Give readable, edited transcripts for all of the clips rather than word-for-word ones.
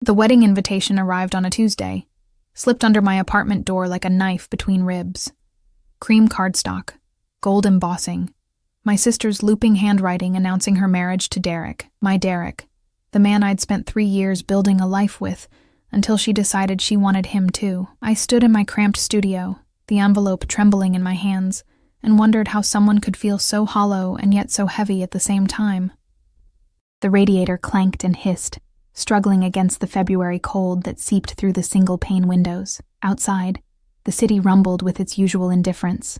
The wedding invitation arrived on a Tuesday, slipped under my apartment door like a knife between ribs. Cream cardstock, gold embossing, my sister's looping handwriting announcing her marriage to Derek, my Derek, the man I'd spent 3 years building a life with, until she decided she wanted him too. I stood in my cramped studio, the envelope trembling in my hands, and wondered how someone could feel so hollow and yet so heavy at the same time. The radiator clanked and hissed, struggling against the February cold that seeped through the single-pane windows. Outside, the city rumbled with its usual indifference.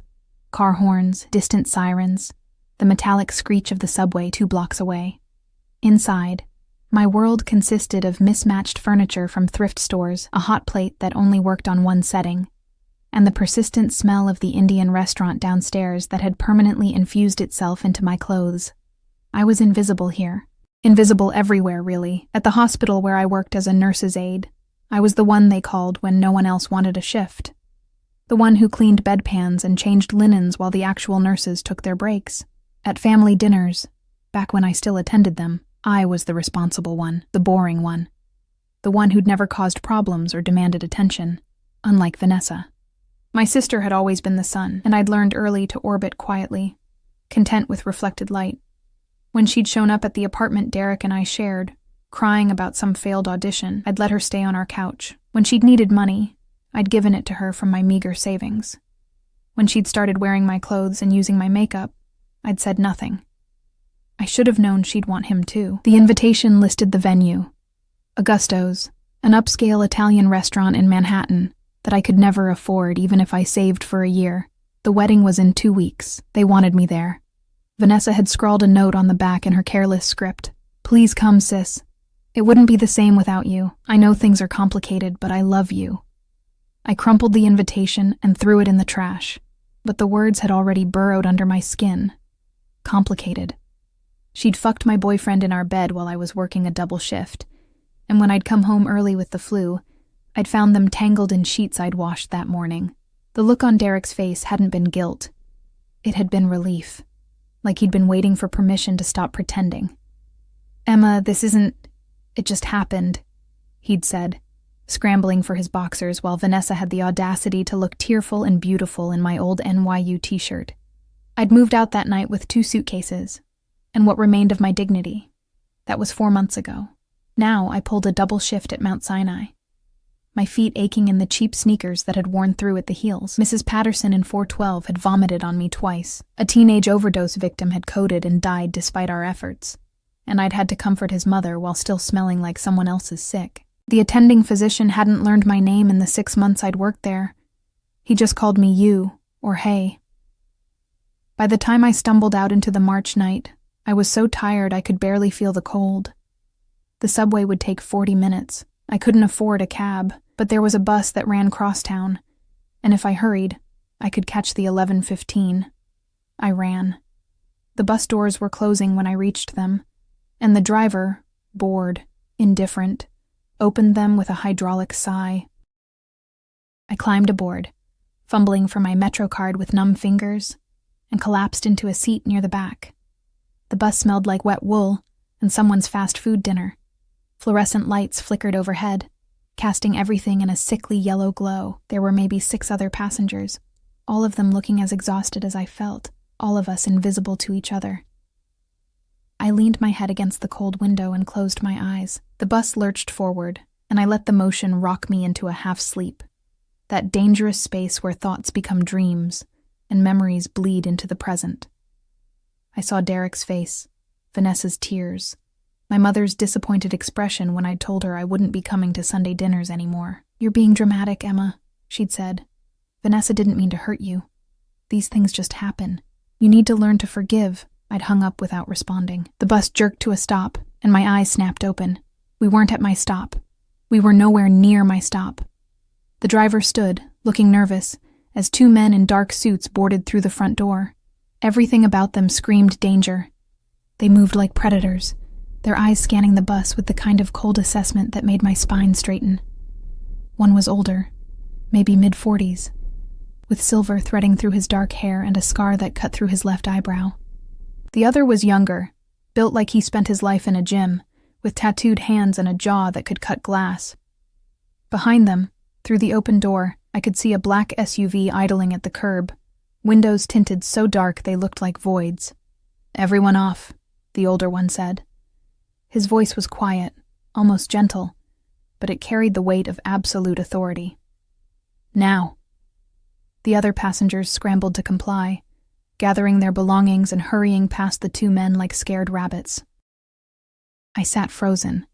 Car horns, distant sirens, the metallic screech of the subway 2 blocks away. Inside, my world consisted of mismatched furniture from thrift stores, a hot plate that only worked on one setting, and the persistent smell of the Indian restaurant downstairs that had permanently infused itself into my clothes. I was invisible here. Invisible everywhere, really. At the hospital where I worked as a nurse's aide, I was the one they called when no one else wanted a shift. The one who cleaned bedpans and changed linens while the actual nurses took their breaks. At family dinners, back when I still attended them, I was the responsible one, the boring one. The one who'd never caused problems or demanded attention, unlike Vanessa. My sister had always been the sun, and I'd learned early to orbit quietly, content with reflected light. When she'd shown up at the apartment Derek and I shared, crying about some failed audition, I'd let her stay on our couch. When she'd needed money, I'd given it to her from my meager savings. When she'd started wearing my clothes and using my makeup, I'd said nothing. I should have known she'd want him too. The invitation listed the venue. Augusto's, an upscale Italian restaurant in Manhattan that I could never afford even if I saved for a year. The wedding was in 2 weeks. They wanted me there. Vanessa had scrawled a note on the back in her careless script. "Please come, sis. It wouldn't be the same without you. I know things are complicated, but I love you." I crumpled the invitation and threw it in the trash, but the words had already burrowed under my skin. Complicated. She'd fucked my boyfriend in our bed while I was working a double shift, and when I'd come home early with the flu, I'd found them tangled in sheets I'd washed that morning. The look on Derek's face hadn't been guilt. It had been relief. Like he'd been waiting for permission to stop pretending. "Emma, this isn't... it just happened," he'd said, scrambling for his boxers while Vanessa had the audacity to look tearful and beautiful in my old NYU t-shirt. I'd moved out that night with 2 suitcases, and what remained of my dignity. That was 4 months ago. Now I pulled a double shift at Mount Sinai, my feet aching in the cheap sneakers that had worn through at the heels. Mrs. Patterson in 412 had vomited on me twice. A teenage overdose victim had coded and died despite our efforts, and I'd had to comfort his mother while still smelling like someone else's sick. The attending physician hadn't learned my name in the 6 months I'd worked there. He just called me you, or hey. By the time I stumbled out into the March night, I was so tired I could barely feel the cold. The subway would take 40 minutes. I couldn't afford a cab, but there was a bus that ran crosstown, and if I hurried, I could catch the 11:15. I ran. The bus doors were closing when I reached them, and the driver, bored, indifferent, opened them with a hydraulic sigh. I climbed aboard, fumbling for my Metro card with numb fingers, and collapsed into a seat near the back. The bus smelled like wet wool and someone's fast food dinner. Fluorescent lights flickered overhead, casting everything in a sickly yellow glow. There were maybe 6 other passengers, all of them looking as exhausted as I felt, all of us invisible to each other. I leaned my head against the cold window and closed my eyes. The bus lurched forward, and I let the motion rock me into a half-sleep, that dangerous space where thoughts become dreams and memories bleed into the present. I saw Derek's face, Vanessa's tears, my mother's disappointed expression when I'd told her I wouldn't be coming to Sunday dinners anymore. "You're being dramatic, Emma," she'd said. "Vanessa didn't mean to hurt you. These things just happen. You need to learn to forgive." I'd hung up without responding. The bus jerked to a stop, and my eyes snapped open. We weren't at my stop. We were nowhere near my stop. The driver stood, looking nervous, as 2 men in dark suits boarded through the front door. Everything about them screamed danger. They moved like predators, their eyes scanning the bus with the kind of cold assessment that made my spine straighten. One was older, maybe mid-40s, with silver threading through his dark hair and a scar that cut through his left eyebrow. The other was younger, built like he spent his life in a gym, with tattooed hands and a jaw that could cut glass. Behind them, through the open door, I could see a black SUV idling at the curb, windows tinted so dark they looked like voids. "Everyone off," the older one said. His voice was quiet, almost gentle, but it carried the weight of absolute authority. "Now." The other passengers scrambled to comply, gathering their belongings and hurrying past the two men like scared rabbits. I sat frozen,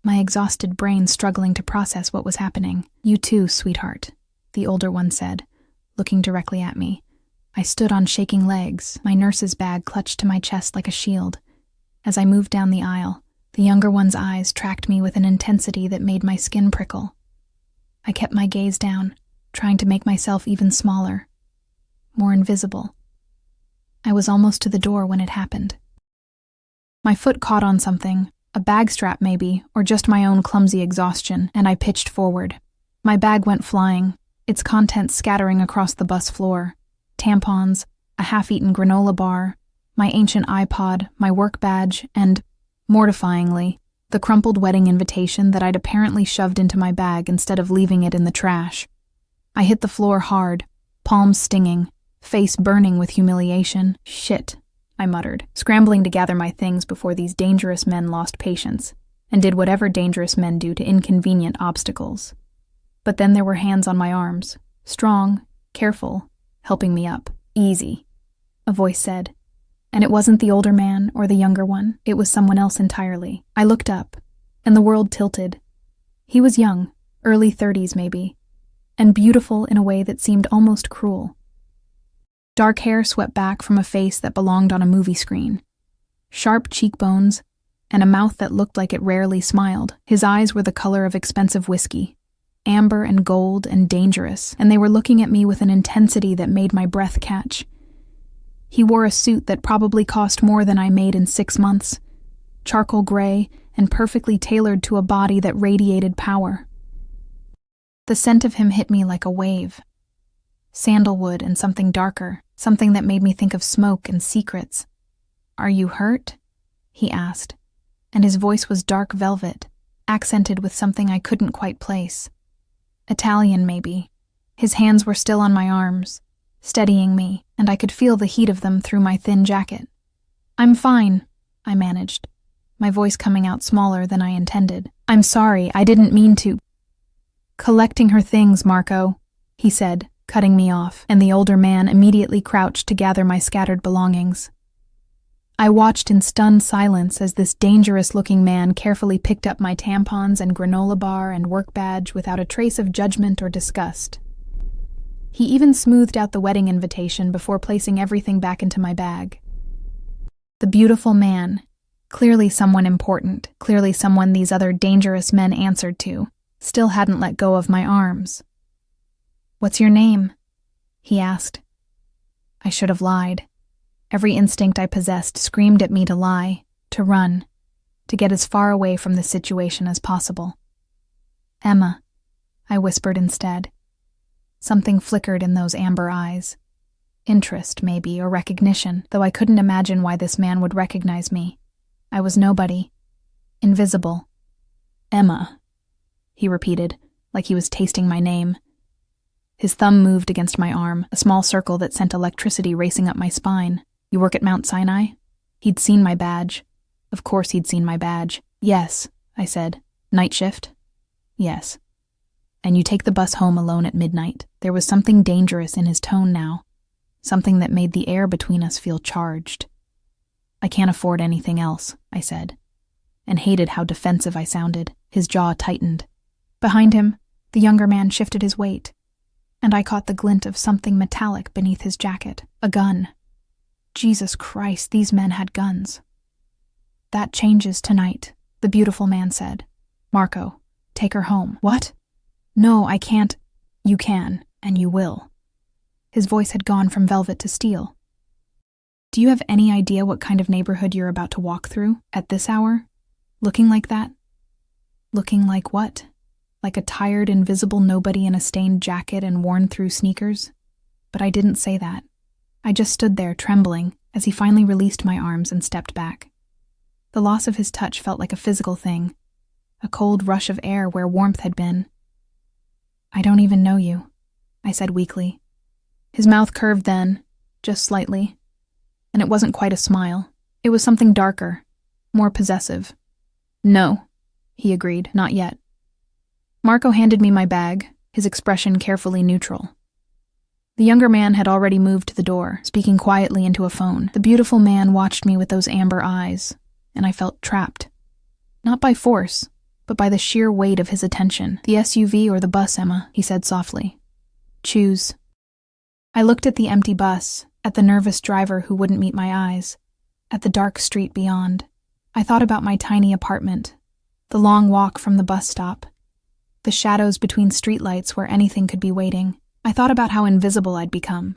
my exhausted brain struggling to process what was happening. "You too, sweetheart," the older one said, looking directly at me. I stood on shaking legs, my nurse's bag clutched to my chest like a shield. As I moved down the aisle, the younger one's eyes tracked me with an intensity that made my skin prickle. I kept my gaze down, trying to make myself even smaller, more invisible. I was almost to the door when it happened. My foot caught on something, a bag strap maybe, or just my own clumsy exhaustion, and I pitched forward. My bag went flying, its contents scattering across the bus floor. Tampons, a half-eaten granola bar, my ancient iPod, my work badge, and, mortifyingly, the crumpled wedding invitation that I'd apparently shoved into my bag instead of leaving it in the trash. I hit the floor hard, palms stinging, face burning with humiliation. "Shit," I muttered, scrambling to gather my things before these dangerous men lost patience, and did whatever dangerous men do to inconvenient obstacles. But then there were hands on my arms, strong, careful, helping me up. "Easy," a voice said. And it wasn't the older man or the younger one, it was someone else entirely. I looked up, and the world tilted. He was young, early 30s maybe, and beautiful in a way that seemed almost cruel. Dark hair swept back from a face that belonged on a movie screen. Sharp cheekbones, and a mouth that looked like it rarely smiled. His eyes were the color of expensive whiskey, amber and gold and dangerous, and they were looking at me with an intensity that made my breath catch. He wore a suit that probably cost more than I made in 6 months, charcoal gray and perfectly tailored to a body that radiated power. The scent of him hit me like a wave. Sandalwood and something darker, something that made me think of smoke and secrets. "Are you hurt?" he asked, and his voice was dark velvet, accented with something I couldn't quite place. Italian, maybe. His hands were still on my arms, steadying me, and I could feel the heat of them through my thin jacket. "I'm fine," I managed, my voice coming out smaller than I intended. "I'm sorry, I didn't mean to." "Collecting her things, Marco," he said, cutting me off, and the older man immediately crouched to gather my scattered belongings. I watched in stunned silence as this dangerous-looking man carefully picked up my tampons and granola bar and work badge without a trace of judgment or disgust. He even smoothed out the wedding invitation before placing everything back into my bag. The beautiful man, clearly someone important, clearly someone these other dangerous men answered to, still hadn't let go of my arms. "What's your name?" he asked. I should have lied. Every instinct I possessed screamed at me to lie, to run, to get as far away from the situation as possible. "Emma," I whispered instead. Something flickered in those amber eyes. Interest, maybe, or recognition, though I couldn't imagine why this man would recognize me. I was nobody. Invisible. "Emma," he repeated, like he was tasting my name. His thumb moved against my arm, a small circle that sent electricity racing up my spine. "You work at Mount Sinai?" He'd seen my badge. Of course he'd seen my badge. "Yes," I said. "Night shift?" "Yes." "And you take the bus home alone at midnight." There was something dangerous in his tone now, something that made the air between us feel charged. "I can't afford anything else," I said, and hated how defensive I sounded. His jaw tightened. Behind him, the younger man shifted his weight, and I caught the glint of something metallic beneath his jacket. A gun. Jesus Christ, these men had guns. "That changes tonight," the beautiful man said. "Marco, take her home." "What?" "No, I can't." "You can, and you will." His voice had gone from velvet to steel. "Do you have any idea what kind of neighborhood you're about to walk through, at this hour? Looking like that?" "Looking like what? Like a tired, invisible nobody in a stained jacket and worn-through sneakers?" But I didn't say that. I just stood there, trembling, as he finally released my arms and stepped back. The loss of his touch felt like a physical thing, a cold rush of air where warmth had been. "I don't even know you," I said weakly. His mouth curved then, just slightly, and it wasn't quite a smile. It was something darker, more possessive. "No," he agreed, "not yet." Marco handed me my bag, his expression carefully neutral. The younger man had already moved to the door, speaking quietly into a phone. The beautiful man watched me with those amber eyes, and I felt trapped. Not by force, but by the sheer weight of his attention. "The SUV or the bus, Emma," he said softly. "Choose." I looked at the empty bus, at the nervous driver who wouldn't meet my eyes, at the dark street beyond. I thought about my tiny apartment, the long walk from the bus stop, the shadows between streetlights where anything could be waiting. I thought about how invisible I'd become,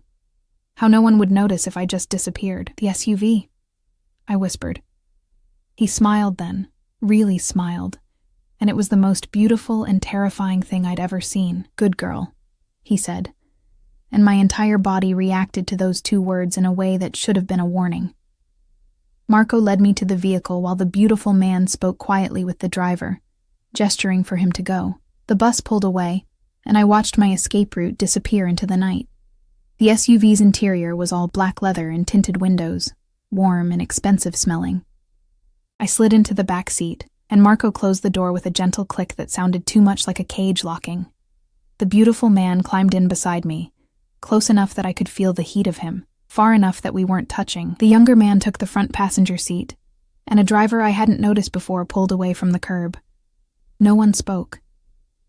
how no one would notice if I just disappeared. "The SUV," I whispered. He smiled then, really smiled, and it was the most beautiful and terrifying thing I'd ever seen. "Good girl," he said, and my entire body reacted to those two words in a way that should have been a warning. Marco led me to the vehicle while the beautiful man spoke quietly with the driver, gesturing for him to go. The bus pulled away, and I watched my escape route disappear into the night. The SUV's interior was all black leather and tinted windows, warm and expensive smelling. I slid into the back seat, and Marco closed the door with a gentle click that sounded too much like a cage locking. The beautiful man climbed in beside me, close enough that I could feel the heat of him, far enough that we weren't touching. The younger man took the front passenger seat, and a driver I hadn't noticed before pulled away from the curb. No one spoke.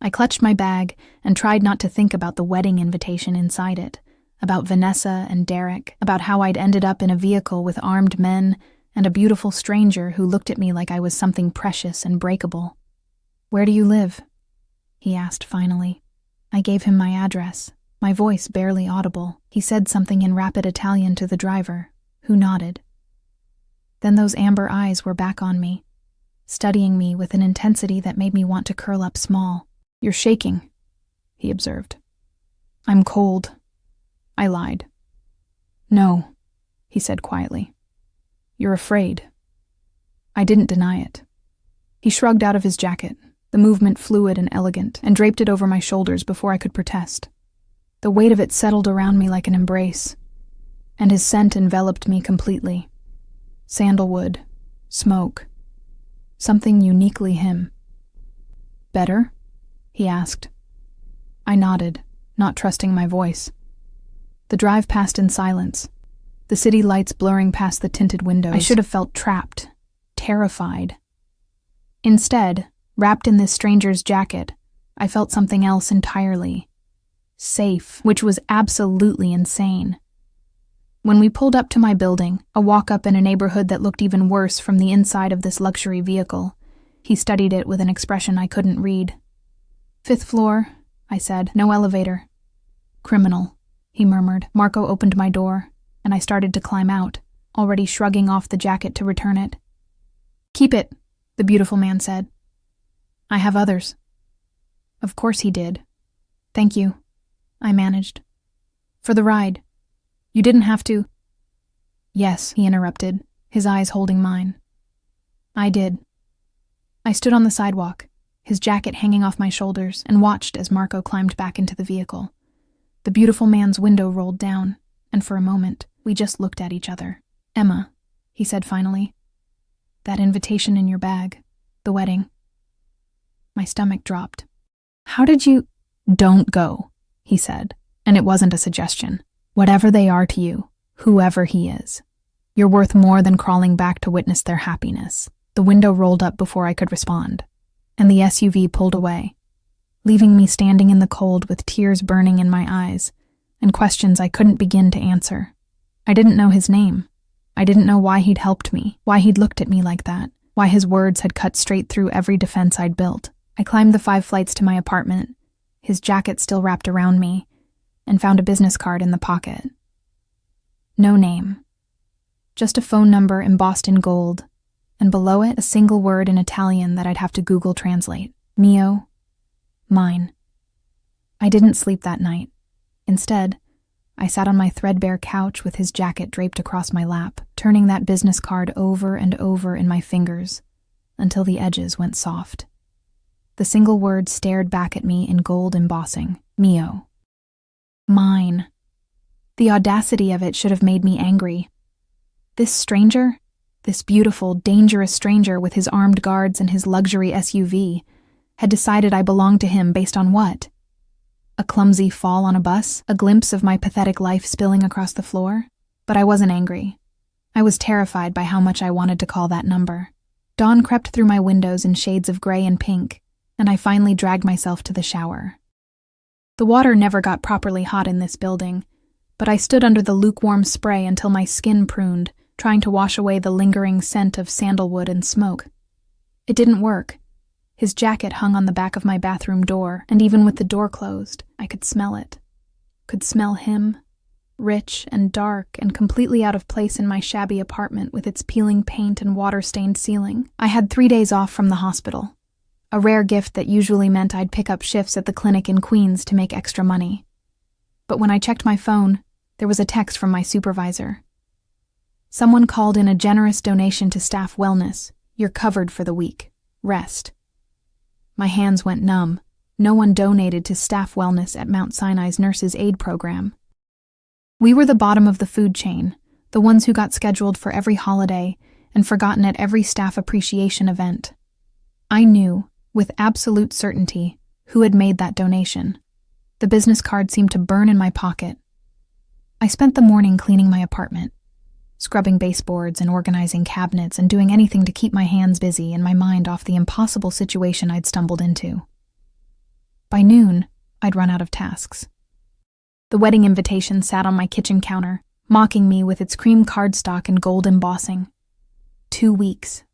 I clutched my bag and tried not to think about the wedding invitation inside it, about Vanessa and Derek, about how I'd ended up in a vehicle with armed men and a beautiful stranger who looked at me like I was something precious and breakable. "Where do you live?" he asked finally. I gave him my address, my voice barely audible. He said something in rapid Italian to the driver, who nodded. Then those amber eyes were back on me, studying me with an intensity that made me want to curl up small. "You're shaking," he observed. "I'm cold," I lied. "No," he said quietly. "You're afraid." I didn't deny it. He shrugged out of his jacket, the movement fluid and elegant, and draped it over my shoulders before I could protest. The weight of it settled around me like an embrace, and his scent enveloped me completely. Sandalwood, smoke, something uniquely him. "Better?" he asked. I nodded, not trusting my voice. The drive passed in silence, the city lights blurring past the tinted windows. I should have felt trapped, terrified. Instead, wrapped in this stranger's jacket, I felt something else entirely. Safe, which was absolutely insane. When we pulled up to my building, a walk-up in a neighborhood that looked even worse from the inside of this luxury vehicle, he studied it with an expression I couldn't read. "5th floor," I said. "No elevator." "Criminal," he murmured. Marco opened my door, and I started to climb out, already shrugging off the jacket to return it. "Keep it," the beautiful man said. "I have others." Of course he did. "Thank you," I managed. "For the ride. You didn't have to—" "Yes," he interrupted, his eyes holding mine. "I did." I stood on the sidewalk, his jacket hanging off my shoulders, and watched as Marco climbed back into the vehicle. The beautiful man's window rolled down, and for a moment, we just looked at each other. "Emma," he said finally, "that invitation in your bag, the wedding." My stomach dropped. "How did you—" "Don't go," he said, and it wasn't a suggestion. "Whatever they are to you, whoever he is, you're worth more than crawling back to witness their happiness." The window rolled up before I could respond, and the SUV pulled away, leaving me standing in the cold with tears burning in my eyes and questions I couldn't begin to answer. I didn't know his name. I didn't know why he'd helped me, why he'd looked at me like that, why his words had cut straight through every defense I'd built. I climbed the 5 flights to my apartment, his jacket still wrapped around me, and found a business card in the pocket. No name. Just a phone number embossed in gold, and below it a single word in Italian that I'd have to Google Translate. Mio. Mine. I didn't sleep that night. Instead, I sat on my threadbare couch with his jacket draped across my lap, turning that business card over and over in my fingers until the edges went soft. The single word stared back at me in gold embossing: Mio. Mine. The audacity of it should have made me angry. This stranger, this beautiful, dangerous stranger with his armed guards and his luxury SUV, had decided I belonged to him based on what? A clumsy fall on a bus? A glimpse of my pathetic life spilling across the floor? But I wasn't angry. I was terrified by how much I wanted to call that number. Dawn crept through my windows in shades of gray and pink, and I finally dragged myself to the shower. The water never got properly hot in this building, but I stood under the lukewarm spray until my skin pruned, trying to wash away the lingering scent of sandalwood and smoke. It didn't work. His jacket hung on the back of my bathroom door, and even with the door closed, I could smell it. Could smell him, rich and dark and completely out of place in my shabby apartment with its peeling paint and water-stained ceiling. I had 3 days off from the hospital, a rare gift that usually meant I'd pick up shifts at the clinic in Queens to make extra money. But when I checked my phone, there was a text from my supervisor. Someone called in a generous donation to staff wellness. You're covered for the week. Rest. My hands went numb. No one donated to staff wellness at Mount Sinai's Nurses Aid program. We were the bottom of the food chain, the ones who got scheduled for every holiday and forgotten at every staff appreciation event. I knew, with absolute certainty, who had made that donation. The business card seemed to burn in my pocket. I spent the morning cleaning my apartment, scrubbing baseboards and organizing cabinets and doing anything to keep my hands busy and my mind off the impossible situation I'd stumbled into. By noon, I'd run out of tasks. The wedding invitation sat on my kitchen counter, mocking me with its cream cardstock and gold embossing. 2 weeks.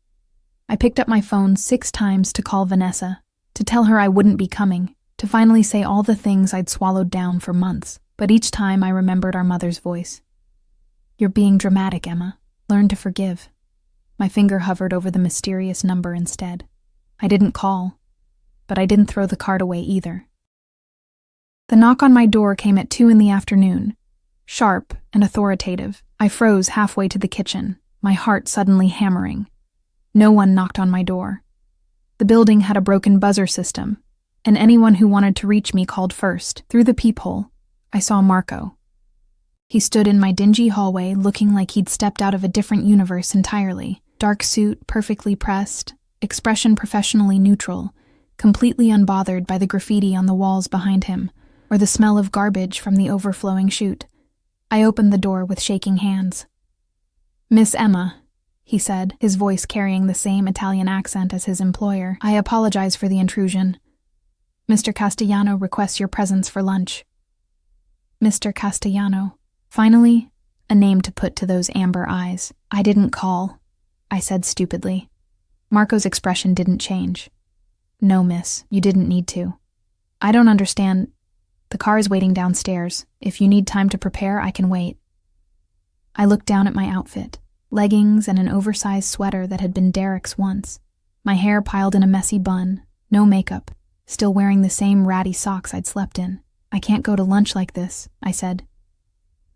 I picked up my phone 6 times to call Vanessa, to tell her I wouldn't be coming, to finally say all the things I'd swallowed down for months, but each time I remembered our mother's voice. You're being dramatic, Emma. Learn to forgive. My finger hovered over the mysterious number instead. I didn't call, but I didn't throw the card away either. The knock on my door came at 2 p.m, sharp and authoritative. I froze halfway to the kitchen, my heart suddenly hammering. No one knocked on my door. The building had a broken buzzer system, and anyone who wanted to reach me called first. Through the peephole, I saw Marco. He stood in my dingy hallway looking like he'd stepped out of a different universe entirely. Dark suit, perfectly pressed, expression professionally neutral, completely unbothered by the graffiti on the walls behind him, or the smell of garbage from the overflowing chute. I opened the door with shaking hands. Miss Emma, he said, his voice carrying the same Italian accent as his employer. I apologize for the intrusion. Mr. Castellano requests your presence for lunch. Mr. Castellano. Finally, a name to put to those amber eyes. I didn't call, I said stupidly. Marco's expression didn't change. No, miss, you didn't need to. I don't understand. The car is waiting downstairs. If you need time to prepare, I can wait. I looked down at my outfit, leggings and an oversized sweater that had been Derek's once. My hair piled in a messy bun, no makeup, still wearing the same ratty socks I'd slept in. I can't go to lunch like this, I said.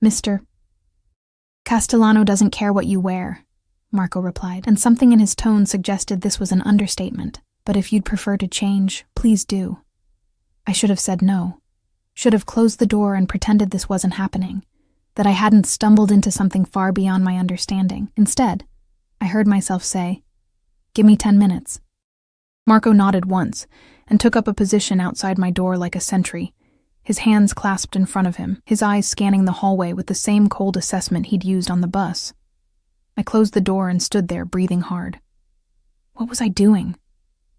Mr. Castellano doesn't care what you wear, Marco replied, and something in his tone suggested this was an understatement. But if you'd prefer to change, please do. I should have said no. Should have closed the door and pretended this wasn't happening, that I hadn't stumbled into something far beyond my understanding. Instead, I heard myself say, "Give me 10 minutes." Marco nodded once and took up a position outside my door like a sentry, his hands clasped in front of him, his eyes scanning the hallway with the same cold assessment he'd used on the bus. I closed the door and stood there, breathing hard. What was I doing?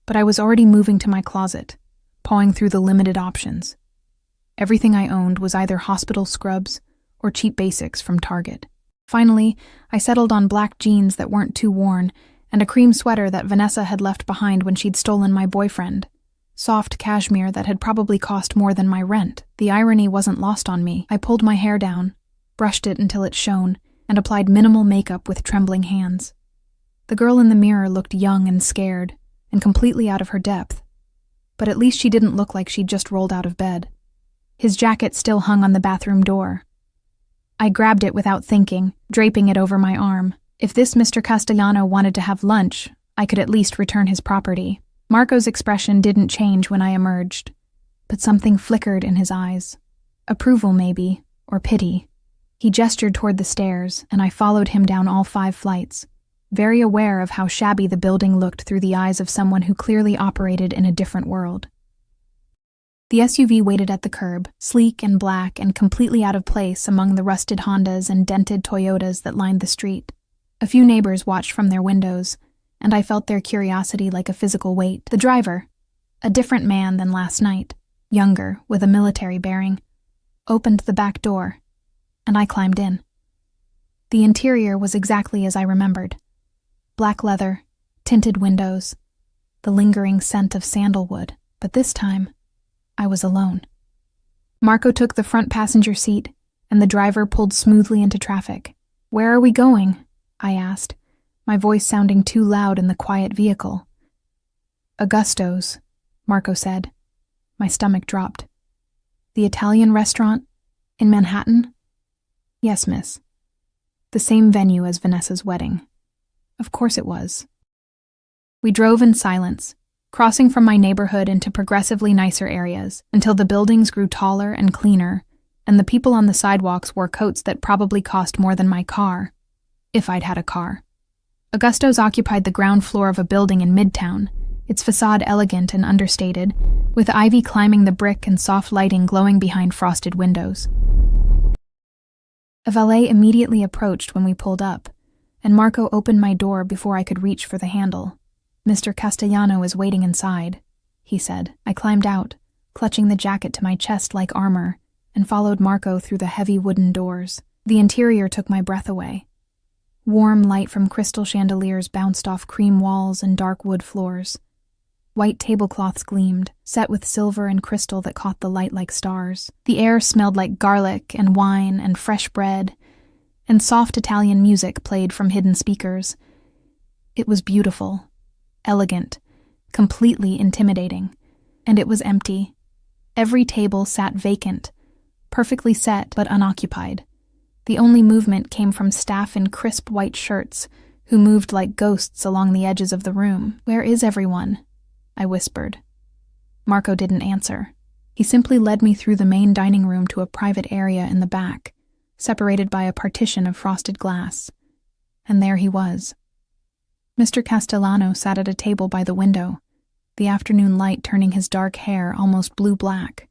But I was already moving to my closet, pawing through the limited options. Everything I owned was either hospital scrubs or cheap basics from Target. Finally, I settled on black jeans that weren't too worn and a cream sweater that Vanessa had left behind when she'd stolen my boyfriend. Soft cashmere that had probably cost more than my rent. The irony wasn't lost on me. I pulled my hair down, brushed it until it shone, and applied minimal makeup with trembling hands. The girl in the mirror looked young and scared, and completely out of her depth. But at least she didn't look like she'd just rolled out of bed. His jacket still hung on the bathroom door, I grabbed it without thinking, draping it over my arm. If this Mr. Castellano wanted to have lunch, I could at least return his property. Marco's expression didn't change when I emerged, but something flickered in his eyes. Approval, maybe, or pity. He gestured toward the stairs, and I followed him down all 5 flights, very aware of how shabby the building looked through the eyes of someone who clearly operated in a different world. The SUV waited at the curb, sleek and black and completely out of place among the rusted Hondas and dented Toyotas that lined the street. A few neighbors watched from their windows, and I felt their curiosity like a physical weight. The driver, a different man than last night, younger, with a military bearing, opened the back door, and I climbed in. The interior was exactly as I remembered. Black leather, tinted windows, the lingering scent of sandalwood, but this time, I was alone. Marco took the front passenger seat, and the driver pulled smoothly into traffic. "Where are we going?" I asked, my voice sounding too loud in the quiet vehicle. "Augusto's," Marco said. My stomach dropped. "The Italian restaurant? In Manhattan?" "Yes, miss." The same venue as Vanessa's wedding. Of course it was. We drove in silence, crossing from my neighborhood into progressively nicer areas, until the buildings grew taller and cleaner, and the people on the sidewalks wore coats that probably cost more than my car, if I'd had a car. Augusto's occupied the ground floor of a building in Midtown, its facade elegant and understated, with ivy climbing the brick and soft lighting glowing behind frosted windows. A valet immediately approached when we pulled up, and Marco opened my door before I could reach for the handle. "Mr. Castellano is waiting inside," he said. I climbed out, clutching the jacket to my chest like armor, and followed Marco through the heavy wooden doors. The interior took my breath away. Warm light from crystal chandeliers bounced off cream walls and dark wood floors. White tablecloths gleamed, set with silver and crystal that caught the light like stars. The air smelled like garlic and wine and fresh bread, and soft Italian music played from hidden speakers. It was beautiful, elegant, completely intimidating, and it was empty. Every table sat vacant, perfectly set but unoccupied. The only movement came from staff in crisp white shirts, who moved like ghosts along the edges of the room. "Where is everyone?" I whispered. Marco didn't answer. He simply led me through the main dining room to a private area in the back, separated by a partition of frosted glass. And there he was. Mr. Castellano sat at a table by the window, the afternoon light turning his dark hair almost blue-black.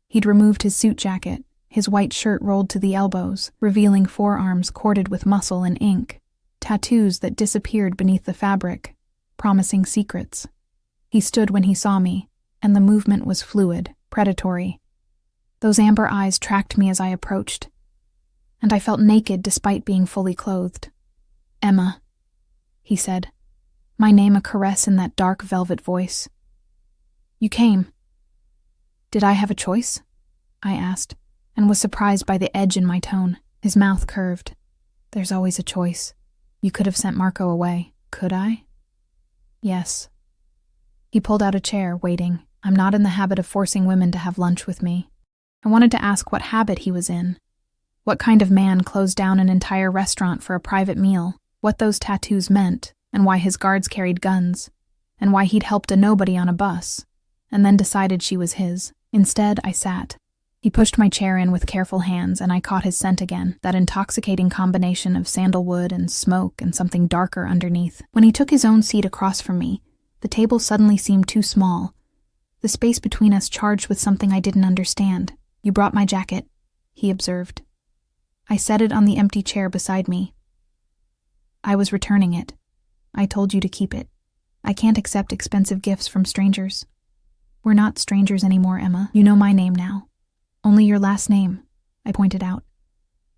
He'd removed his suit jacket, his white shirt rolled to the elbows, revealing forearms corded with muscle and ink, tattoos that disappeared beneath the fabric, promising secrets. He stood when he saw me, and the movement was fluid, predatory. Those amber eyes tracked me as I approached, and I felt naked despite being fully clothed. "Emma," he said, my name a caress in that dark velvet voice. "You came." "Did I have a choice?" I asked, and was surprised by the edge in my tone. His mouth curved. "There's always a choice. You could have sent Marco away. Could I?" "Yes." He pulled out a chair, waiting. I'm not in the habit of forcing women to have lunch with me. I wanted to ask what habit he was in. What kind of man closed down an entire restaurant for a private meal, what those tattoos meant, and why his guards carried guns, and why he'd helped a nobody on a bus, and then decided she was his. Instead, I sat. He pushed my chair in with careful hands, and I caught his scent again, that intoxicating combination of sandalwood and smoke and something darker underneath. When he took his own seat across from me, the table suddenly seemed too small, the space between us charged with something I didn't understand. "You brought my jacket," he observed. I set it on the empty chair beside me. "I was returning it. I told you to keep it. I can't accept expensive gifts from strangers." "We're not strangers anymore, Emma. You know my name now. Only your last name," I pointed out.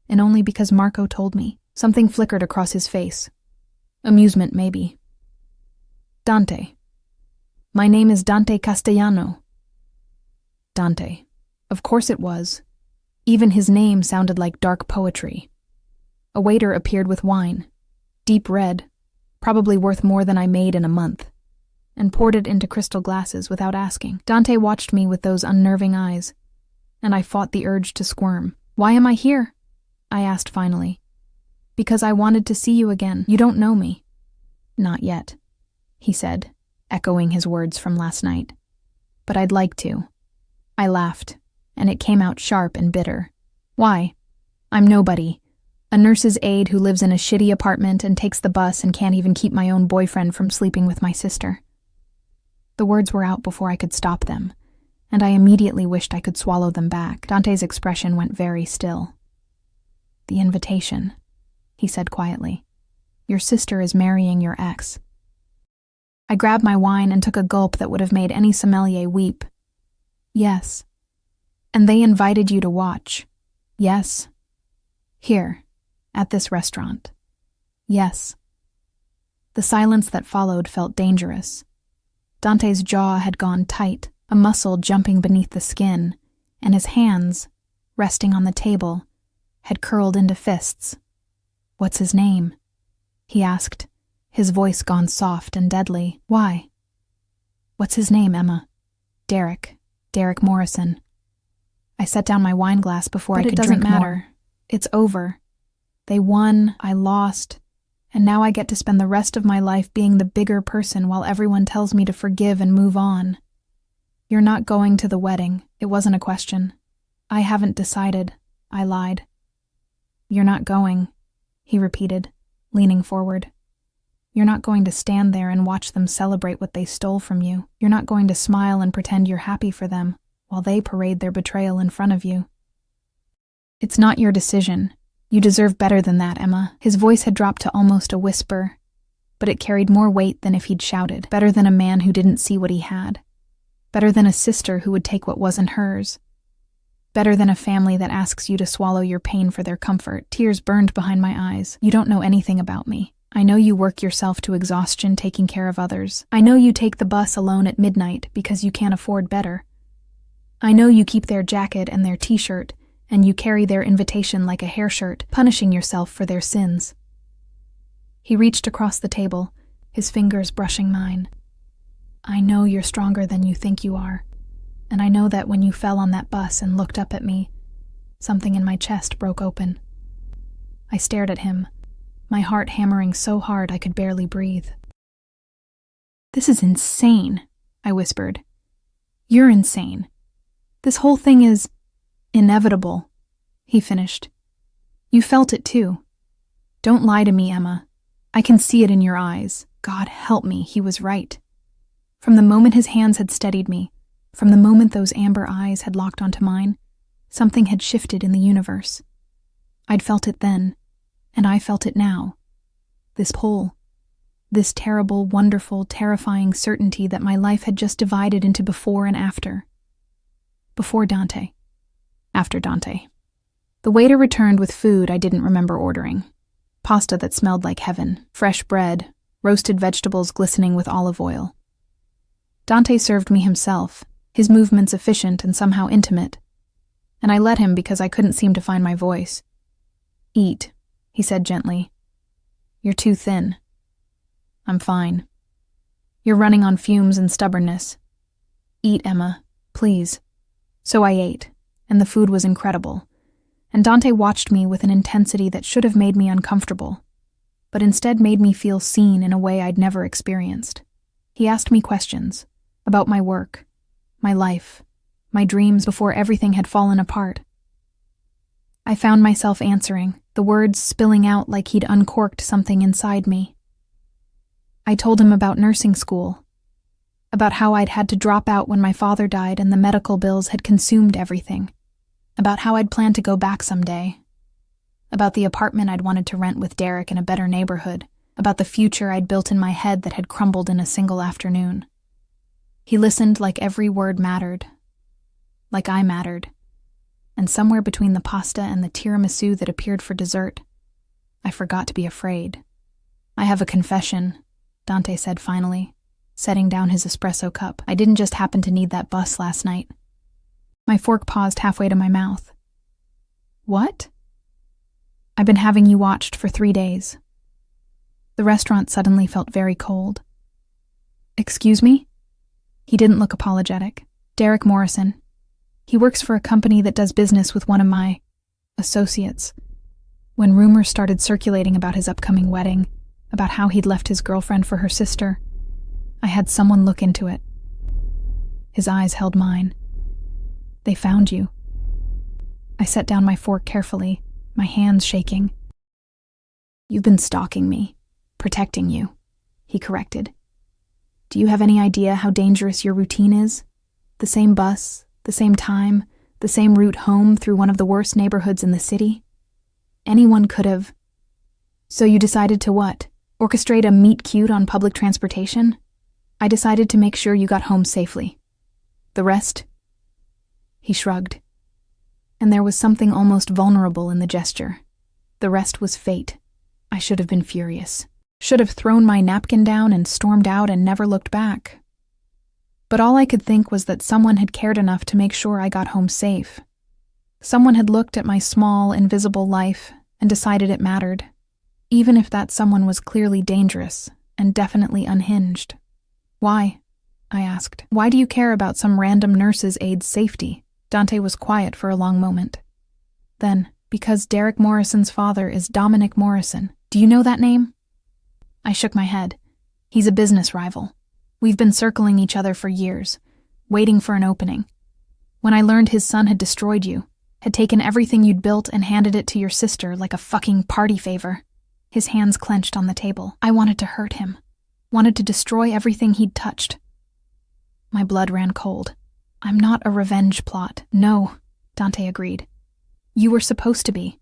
"And only because Marco told me." Something flickered across his face. Amusement, maybe. "Dante. My name is Dante Castellano." Dante. Of course it was. Even his name sounded like dark poetry. A waiter appeared with wine, deep red, probably worth more than I made in a month, and poured it into crystal glasses without asking. Dante watched me with those unnerving eyes, and I fought the urge to squirm. "Why am I here?" I asked finally. Because I wanted to see you again. You don't know me. Not yet, he said, echoing his words from last night. But I'd like to. I laughed, and it came out sharp and bitter. Why? I'm nobody. A nurse's aide who lives in a shitty apartment and takes the bus and can't even keep my own boyfriend from sleeping with my sister. The words were out before I could stop them, and I immediately wished I could swallow them back. Dante's expression went very still. The invitation, he said quietly. Your sister is marrying your ex. I grabbed my wine and took a gulp that would have made any sommelier weep. Yes. And they invited you to watch. Yes. Here, at this restaurant. Yes. The silence that followed felt dangerous. Dante's jaw had gone tight, a muscle jumping beneath the skin, and his hands, resting on the table, had curled into fists. What's his name? He asked, his voice gone soft and deadly. Why? What's his name, Emma? Derek Morrison. I set down my wine glass before I could drink more. But it doesn't matter. It's over. They won, I lost, and now I get to spend the rest of my life being the bigger person while everyone tells me to forgive and move on. You're not going to the wedding. It wasn't a question. I haven't decided. I lied. You're not going, he repeated, leaning forward. You're not going to stand there and watch them celebrate what they stole from you. You're not going to smile and pretend you're happy for them while they parade their betrayal in front of you. It's not your decision. You deserve better than that, Emma. His voice had dropped to almost a whisper, but it carried more weight than if he'd shouted. Better than a man who didn't see what he had. Better than a sister who would take what wasn't hers. Better than a family that asks you to swallow your pain for their comfort. Tears burned behind my eyes. You don't know anything about me. I know you work yourself to exhaustion taking care of others. I know you take the bus alone at midnight because you can't afford better. I know you keep their jacket and their t-shirt, and you carry their invitation like a hair shirt, punishing yourself for their sins. He reached across the table, his fingers brushing mine. I know you're stronger than you think you are, and I know that when you fell on that bus and looked up at me, something in my chest broke open. I stared at him, my heart hammering so hard I could barely breathe. This is insane, I whispered. You're insane. This whole thing is inevitable, he finished. You felt it too. Don't lie to me, Emma. I can see it in your eyes. God help me, he was right. From the moment his hands had steadied me, from the moment those amber eyes had locked onto mine, something had shifted in the universe. I'd felt it then, and I felt it now. This pull, this terrible, wonderful, terrifying certainty that my life had just divided into before and after. Before Dante. After Dante. The waiter returned with food I didn't remember ordering. Pasta that smelled like heaven, fresh bread, roasted vegetables glistening with olive oil. Dante served me himself, his movements efficient and somehow intimate, and I let him because I couldn't seem to find my voice. Eat, he said gently. You're too thin. I'm fine. You're running on fumes and stubbornness. Eat, Emma, please. So I ate, and the food was incredible, and Dante watched me with an intensity that should have made me uncomfortable, but instead made me feel seen in a way I'd never experienced. He asked me questions about my work, my life, my dreams before everything had fallen apart. I found myself answering, the words spilling out like he'd uncorked something inside me. I told him about nursing school, about how I'd had to drop out when my father died and the medical bills had consumed everything, about how I'd planned to go back someday, about the apartment I'd wanted to rent with Derek in a better neighborhood, about the future I'd built in my head that had crumbled in a single afternoon. He listened like every word mattered, like I mattered, and somewhere between the pasta and the tiramisu that appeared for dessert, I forgot to be afraid. I have a confession, Dante said finally, setting down his espresso cup. I didn't just happen to need that bus last night. My fork paused halfway to my mouth. What? I've been having you watched for 3 days. The restaurant suddenly felt very cold. Excuse me? He didn't look apologetic. Derek Morrison. He works for a company that does business with one of my associates. When rumors started circulating about his upcoming wedding, about how he'd left his girlfriend for her sister, I had someone look into it. His eyes held mine. They found you. I set down my fork carefully, my hands shaking. You've been stalking me, protecting you, he corrected. Do you have any idea how dangerous your routine is? The same bus, the same time, the same route home through one of the worst neighborhoods in the city? Anyone could have. So you decided to what? Orchestrate a meet cute on public transportation? I decided to make sure you got home safely. The rest? He shrugged. And there was something almost vulnerable in the gesture. The rest was fate. I should have been furious. Should have thrown my napkin down and stormed out and never looked back. But all I could think was that someone had cared enough to make sure I got home safe. Someone had looked at my small, invisible life and decided it mattered, even if that someone was clearly dangerous and definitely unhinged. Why? I asked. Why do you care about some random nurse's aide's safety? Dante was quiet for a long moment. Then, because Derek Morrison's father is Dominic Morrison. Do you know that name? I shook my head. He's a business rival. We've been circling each other for years, waiting for an opening. When I learned his son had destroyed you, had taken everything you'd built and handed it to your sister like a fucking party favor. His hands clenched on the table. I wanted to hurt him. Wanted to destroy everything he'd touched. My blood ran cold. I'm not a revenge plot. No, Dante agreed. You were supposed to be.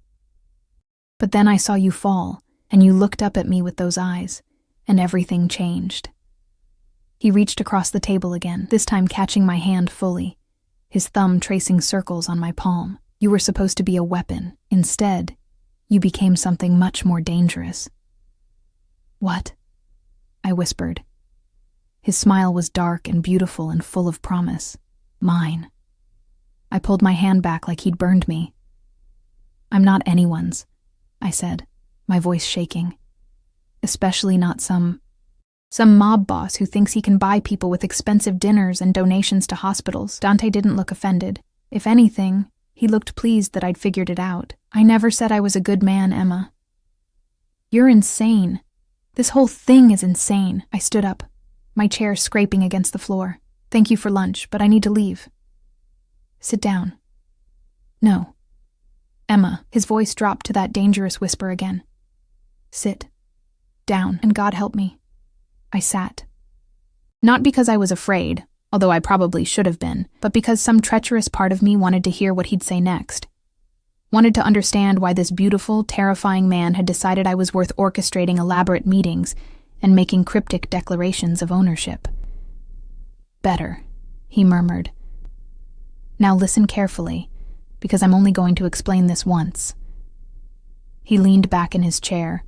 But then I saw you fall, and you looked up at me with those eyes, and everything changed. He reached across the table again, this time catching my hand fully, his thumb tracing circles on my palm. You were supposed to be a weapon. Instead, you became something much more dangerous. What? I whispered. His smile was dark and beautiful and full of promise. Mine. I pulled my hand back like he'd burned me. I'm not anyone's, I said, my voice shaking. Especially not some mob boss who thinks he can buy people with expensive dinners and donations to hospitals. Dante didn't look offended. If anything, he looked pleased that I'd figured it out. I never said I was a good man, Emma. You're insane. This whole thing is insane. I stood up, my chair scraping against the floor. Thank you for lunch, but I need to leave. Sit down. No. Emma, his voice dropped to that dangerous whisper again. Sit. Down, and God help me. I sat. Not because I was afraid, although I probably should have been, but because some treacherous part of me wanted to hear what he'd say next. Wanted to understand why this beautiful, terrifying man had decided I was worth orchestrating elaborate meetings and making cryptic declarations of ownership. Better, he murmured. Now listen carefully, because I'm only going to explain this once. He leaned back in his chair,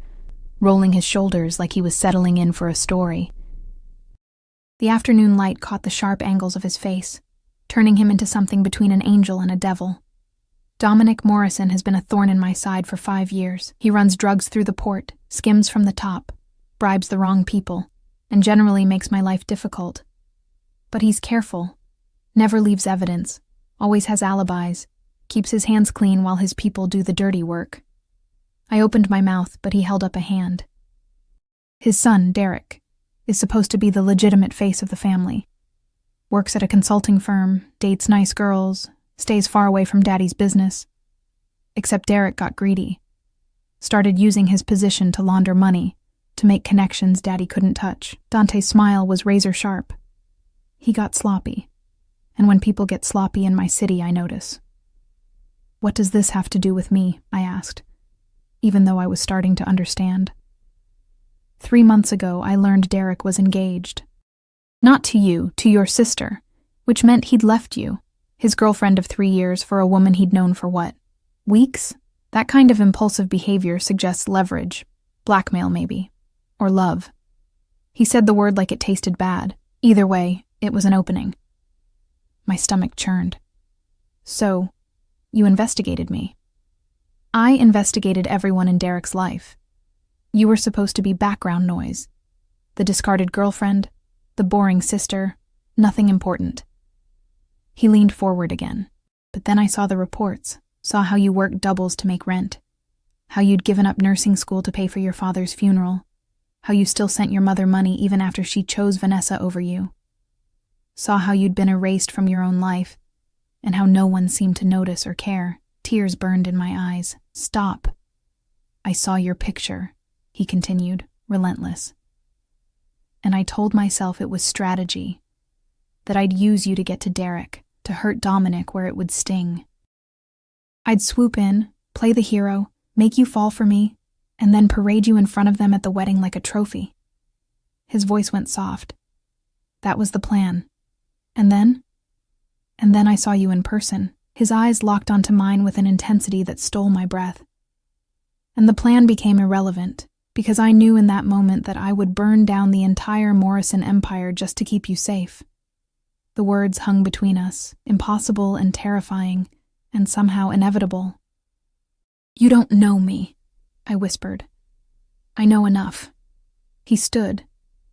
rolling his shoulders like he was settling in for a story. The afternoon light caught the sharp angles of his face, turning him into something between an angel and a devil. Dominic Morrison has been a thorn in my side for 5 years. He runs drugs through the port, skims from the top, bribes the wrong people, and generally makes my life difficult. But he's careful, never leaves evidence, always has alibis, keeps his hands clean while his people do the dirty work. I opened my mouth, but he held up a hand. His son, Derek, is supposed to be the legitimate face of the family. Works at a consulting firm, dates nice girls, stays far away from Daddy's business. Except Derek got greedy. Started using his position to launder money, to make connections Daddy couldn't touch. Dante's smile was razor sharp. He got sloppy. And when people get sloppy in my city, I notice. What does this have to do with me? I asked, even though I was starting to understand. 3 months ago, I learned Derek was engaged. Not to you, to your sister, which meant he'd left you, his girlfriend of 3 years, for a woman he'd known for what? Weeks? That kind of impulsive behavior suggests leverage, blackmail maybe, or love. He said the word like it tasted bad. Either way, it was an opening. My stomach churned. So, you investigated me. I investigated everyone in Derek's life. You were supposed to be background noise. The discarded girlfriend, the boring sister, nothing important. He leaned forward again, but then I saw the reports, saw how you worked doubles to make rent. How you'd given up nursing school to pay for your father's funeral. How you still sent your mother money even after she chose Vanessa over you. Saw how you'd been erased from your own life, and how no one seemed to notice or care. Tears burned in my eyes. Stop. I saw your picture, he continued, relentless. And I told myself it was strategy, that I'd use you to get to Derek, to hurt Dominic where it would sting. I'd swoop in, play the hero, make you fall for me, and then parade you in front of them at the wedding like a trophy. His voice went soft. That was the plan. And then I saw you in person. His eyes locked onto mine with an intensity that stole my breath. And the plan became irrelevant, because I knew in that moment that I would burn down the entire Morrison empire just to keep you safe. The words hung between us, impossible and terrifying, and somehow inevitable. You don't know me, I whispered. I know enough. He stood,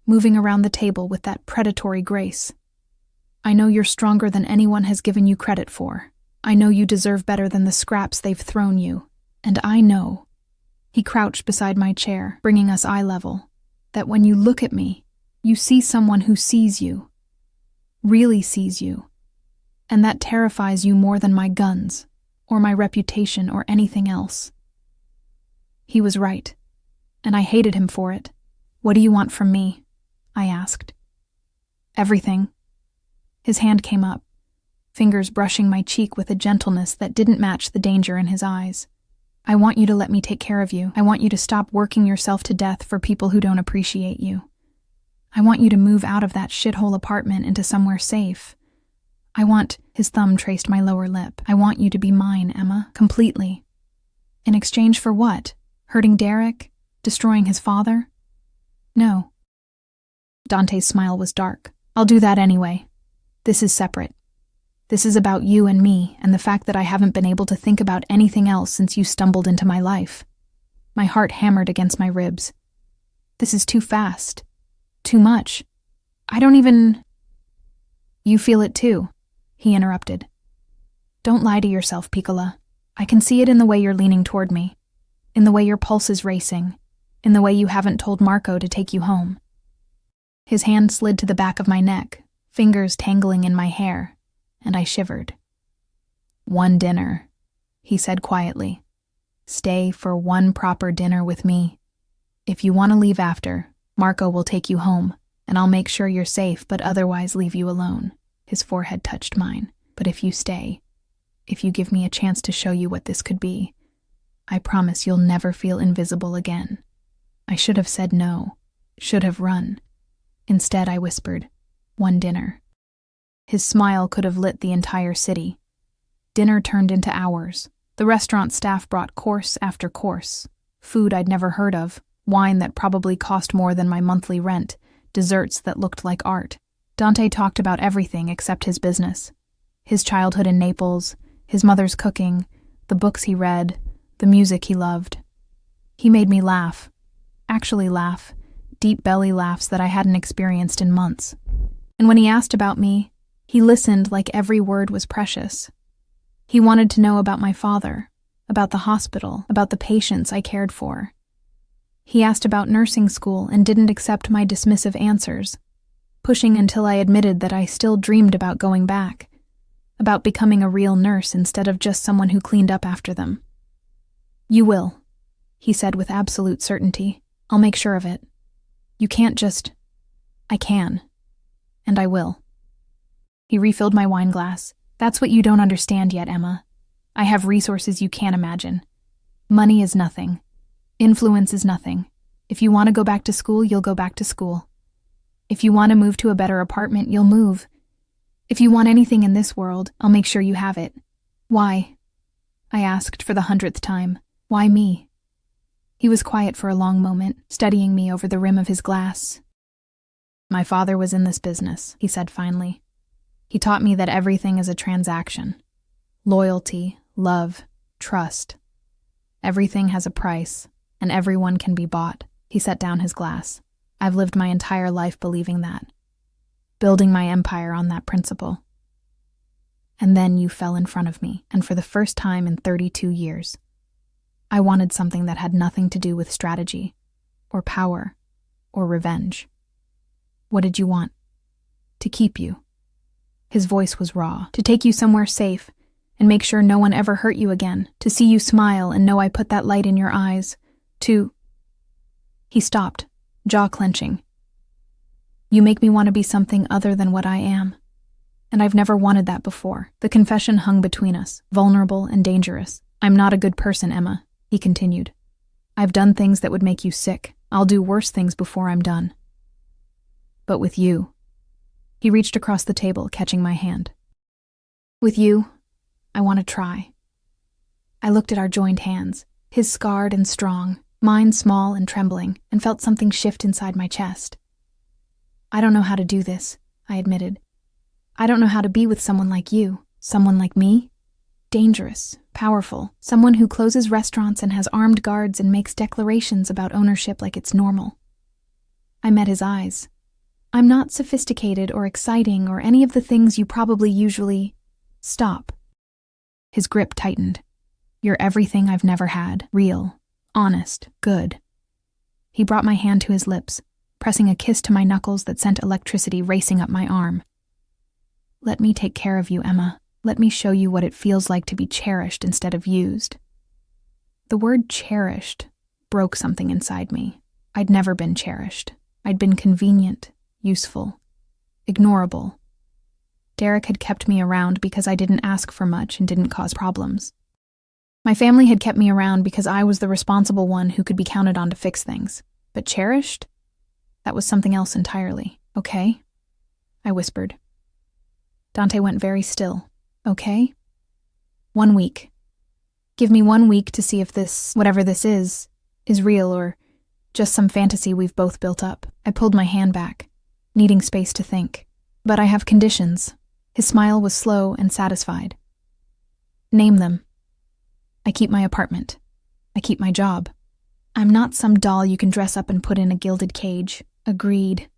moving around the table with that predatory grace. I know you're stronger than anyone has given you credit for. I know you deserve better than the scraps they've thrown you. And I know, he crouched beside my chair, bringing us eye level, that when you look at me, you see someone who sees you, really sees you, and that terrifies you more than my guns, or my reputation, or anything else. He was right, and I hated him for it. What do you want from me? I asked. Everything. His hand came up, fingers brushing my cheek with a gentleness that didn't match the danger in his eyes. I want you to let me take care of you. I want you to stop working yourself to death for people who don't appreciate you. I want you to move out of that shithole apartment into somewhere safe. I want, his thumb traced my lower lip. I want you to be mine, Emma, completely. In exchange for what? Hurting Derek? Destroying his father? No. Dante's smile was dark. I'll do that anyway. This is separate. This is about you and me, and the fact that I haven't been able to think about anything else since you stumbled into my life. My heart hammered against my ribs. This is too fast. Too much. I don't even... You feel it too, he interrupted. Don't lie to yourself, Piccola. I can see it in the way you're leaning toward me, in the way your pulse is racing, in the way you haven't told Marco to take you home. His hand slid to the back of my neck, fingers tangling in my hair, and I shivered. One dinner, he said quietly. Stay for one proper dinner with me. If you want to leave after, Marco will take you home, and I'll make sure you're safe but otherwise leave you alone. His forehead touched mine. But if you stay, if you give me a chance to show you what this could be, I promise you'll never feel invisible again. I should have said no, should have run. Instead, I whispered, one dinner. His smile could have lit the entire city. Dinner turned into hours. The restaurant staff brought course after course. Food I'd never heard of, wine that probably cost more than my monthly rent, desserts that looked like art. Dante talked about everything except his business. His childhood in Naples, his mother's cooking, the books he read, the music he loved. He made me laugh. Actually laugh. Deep belly laughs that I hadn't experienced in months. And when he asked about me, he listened like every word was precious. He wanted to know about my father, about the hospital, about the patients I cared for. He asked about nursing school and didn't accept my dismissive answers, pushing until I admitted that I still dreamed about going back, about becoming a real nurse instead of just someone who cleaned up after them. You will, he said with absolute certainty. I'll make sure of it. You can't just... I can. And I will. He refilled my wine glass. That's what you don't understand yet, Emma. I have resources you can't imagine. Money is nothing. Influence is nothing. If you want to go back to school, you'll go back to school. If you want to move to a better apartment, you'll move. If you want anything in this world, I'll make sure you have it. Why? I asked for the 100th time. Why me? He was quiet for a long moment, studying me over the rim of his glass. My father was in this business, he said finally. He taught me that everything is a transaction. Loyalty, love, trust. Everything has a price, and everyone can be bought. He set down his glass. I've lived my entire life believing that, building my empire on that principle. And then you fell in front of me, and for the first time in 32 years. I wanted something that had nothing to do with strategy, or power, or revenge. What did you want? To keep you. His voice was raw. To take you somewhere safe and make sure no one ever hurt you again. To see you smile and know I put that light in your eyes. He stopped, jaw clenching. You make me want to be something other than what I am. And I've never wanted that before. The confession hung between us, vulnerable and dangerous. I'm not a good person, Emma, he continued. I've done things that would make you sick. I'll do worse things before I'm done. But with you, he reached across the table, catching my hand. With you, I want to try. I looked at our joined hands, his scarred and strong, mine small and trembling, and felt something shift inside my chest. I don't know how to do this, I admitted. I don't know how to be with someone like you, someone like me. Dangerous, powerful, someone who closes restaurants and has armed guards and makes declarations about ownership like it's normal. I met his eyes. I'm not sophisticated or exciting or any of the things you probably usually... Stop. His grip tightened. You're everything I've never had. Real, honest, good. He brought my hand to his lips, pressing a kiss to my knuckles that sent electricity racing up my arm. Let me take care of you, Emma. Let me show you what it feels like to be cherished instead of used. The word cherished broke something inside me. I'd never been cherished. I'd been convenient, useful, ignorable. Derek had kept me around because I didn't ask for much and didn't cause problems. My family had kept me around because I was the responsible one who could be counted on to fix things. But cherished? That was something else entirely. Okay? I whispered. Dante went very still. Okay? 1 week. Give me 1 week to see if this, whatever this is real or just some fantasy we've both built up. I pulled my hand back, needing space to think. But I have conditions. His smile was slow and satisfied. Name them. I keep my apartment. I keep my job. I'm not some doll you can dress up and put in a gilded cage. Agreed.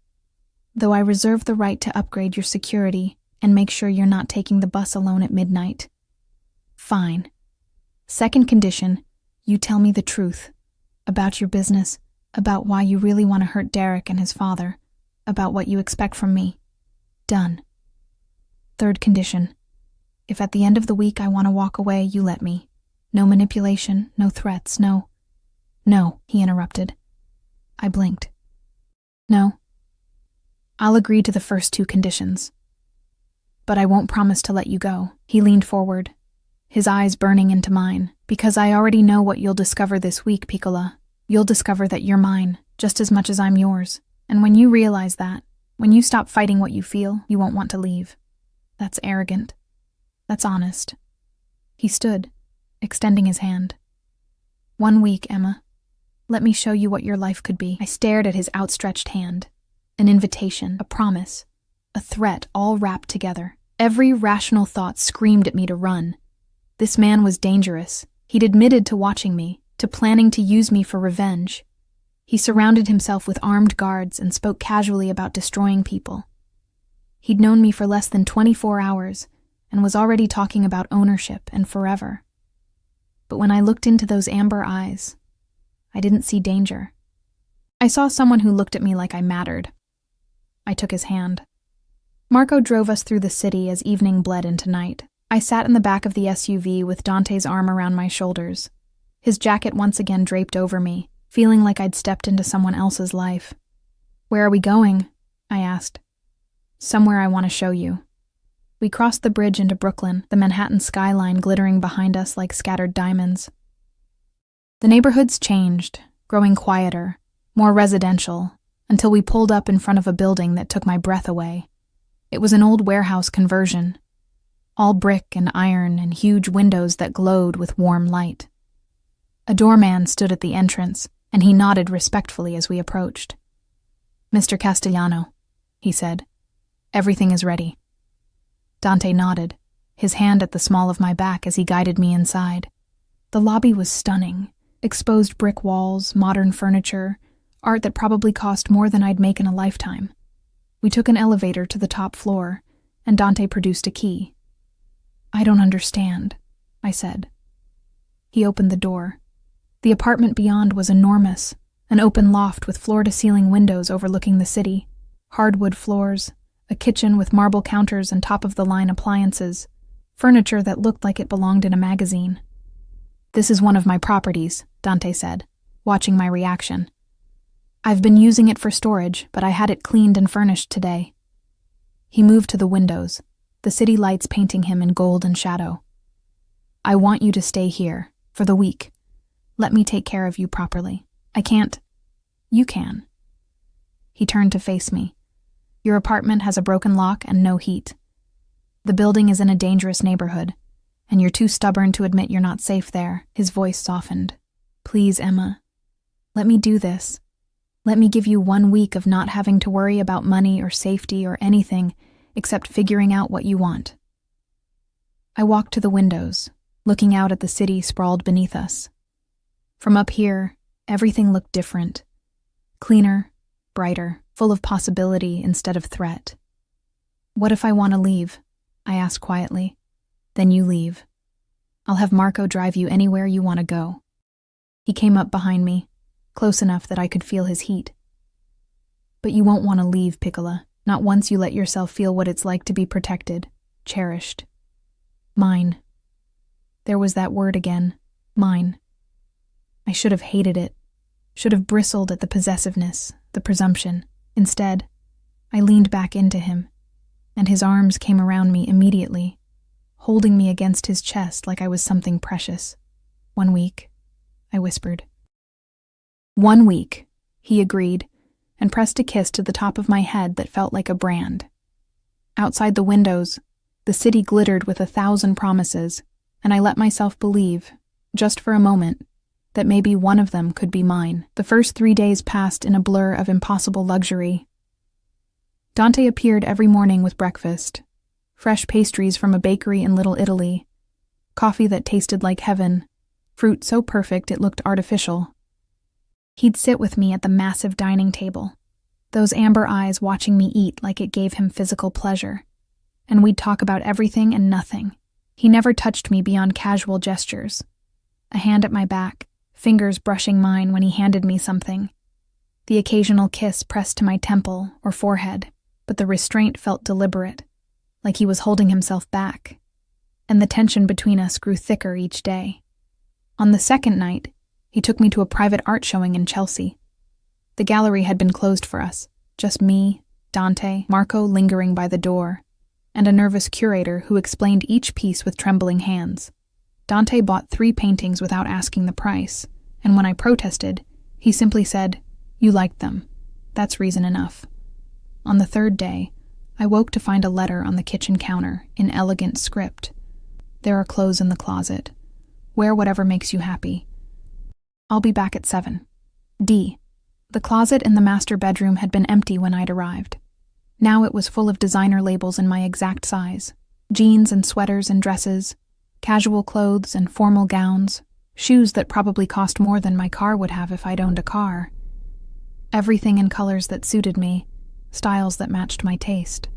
Though I reserve the right to upgrade your security and make sure you're not taking the bus alone at midnight. Fine. Second condition, you tell me the truth. About your business, about why you really want to hurt Derek and his father, about what you expect from me. Done. Third condition, if at the end of the week I want to walk away, you let me. No manipulation, no threats, no, he interrupted. I blinked. No. I'll agree to the first 2 conditions. But I won't promise to let you go. He leaned forward, his eyes burning into mine. Because I already know what you'll discover this week, Piccola. You'll discover that you're mine, just as much as I'm yours. And when you realize that, when you stop fighting what you feel, you won't want to leave. That's arrogant. That's honest. He stood, extending his hand. 1 week, Emma. Let me show you what your life could be. I stared at his outstretched hand. An invitation, a promise, a threat all wrapped together. Every rational thought screamed at me to run. This man was dangerous. He'd admitted to watching me, to planning to use me for revenge. He surrounded himself with armed guards and spoke casually about destroying people. He'd known me for less than 24 hours and was already talking about ownership and forever. But when I looked into those amber eyes, I didn't see danger. I saw someone who looked at me like I mattered. I took his hand. Marco drove us through the city as evening bled into night. I sat in the back of the SUV with Dante's arm around my shoulders, his jacket once again draped over me, feeling like I'd stepped into someone else's life. Where are we going? I asked. Somewhere I want to show you. We crossed the bridge into Brooklyn, the Manhattan skyline glittering behind us like scattered diamonds. The neighborhoods changed, growing quieter, more residential, until we pulled up in front of a building that took my breath away. It was an old warehouse conversion, all brick and iron and huge windows that glowed with warm light. A doorman stood at the entrance, and he nodded respectfully as we approached. Mr. Castellano, he said, everything is ready. Dante nodded, his hand at the small of my back as he guided me inside. The lobby was stunning. Exposed brick walls, modern furniture, art that probably cost more than I'd make in a lifetime. We took an elevator to the top floor, and Dante produced a key. I don't understand, I said. He opened the door. The apartment beyond was enormous, an open loft with floor-to-ceiling windows overlooking the city, hardwood floors, a kitchen with marble counters and top-of-the-line appliances, furniture that looked like it belonged in a magazine. "This is one of my properties," Dante said, watching my reaction. "I've been using it for storage, but I had it cleaned and furnished today." He moved to the windows, the city lights painting him in gold and shadow. "I want you to stay here, for the week. Let me take care of you properly. I can't." "You can." He turned to face me. "Your apartment has a broken lock and no heat. The building is in a dangerous neighborhood, and you're too stubborn to admit you're not safe there." His voice softened. "Please, Emma, let me do this. Let me give you 1 week of not having to worry about money or safety or anything except figuring out what you want." I walked to the windows, looking out at the city sprawled beneath us. From up here, everything looked different. Cleaner, brighter, full of possibility instead of threat. "What if I want to leave?" I asked quietly. "Then you leave. I'll have Marco drive you anywhere you want to go." He came up behind me, close enough that I could feel his heat. "But you won't want to leave, Piccola, not once you let yourself feel what it's like to be protected, cherished. Mine." There was that word again, mine. I should have hated it, should have bristled at the possessiveness, the presumption. Instead, I leaned back into him, and his arms came around me immediately, holding me against his chest like I was something precious. "1 week," I whispered. "1 week," he agreed, and pressed a kiss to the top of my head that felt like a brand. Outside the windows, the city glittered with 1,000 promises, and I let myself believe, just for a moment, that maybe one of them could be mine. The first 3 days passed in a blur of impossible luxury. Dante appeared every morning with breakfast, fresh pastries from a bakery in Little Italy, coffee that tasted like heaven, fruit so perfect it looked artificial. He'd sit with me at the massive dining table, those amber eyes watching me eat like it gave him physical pleasure, and we'd talk about everything and nothing. He never touched me beyond casual gestures, a hand at my back, fingers brushing mine when he handed me something, the occasional kiss pressed to my temple or forehead, but the restraint felt deliberate, like he was holding himself back, and the tension between us grew thicker each day. On the second night, he took me to a private art showing in Chelsea. The gallery had been closed for us, just me, Dante, Marco lingering by the door, and a nervous curator who explained each piece with trembling hands. Dante bought 3 paintings without asking the price, and when I protested, he simply said, "You liked them. That's reason enough." On the 3rd day, I woke to find a letter on the kitchen counter in elegant script. "There are clothes in the closet. Wear whatever makes you happy. I'll be back at 7. D." The closet in the master bedroom had been empty when I'd arrived. Now it was full of designer labels in my exact size, jeans and sweaters and dresses, casual clothes and formal gowns, shoes that probably cost more than my car would have if I'd owned a car. Everything in colors that suited me, styles that matched my taste.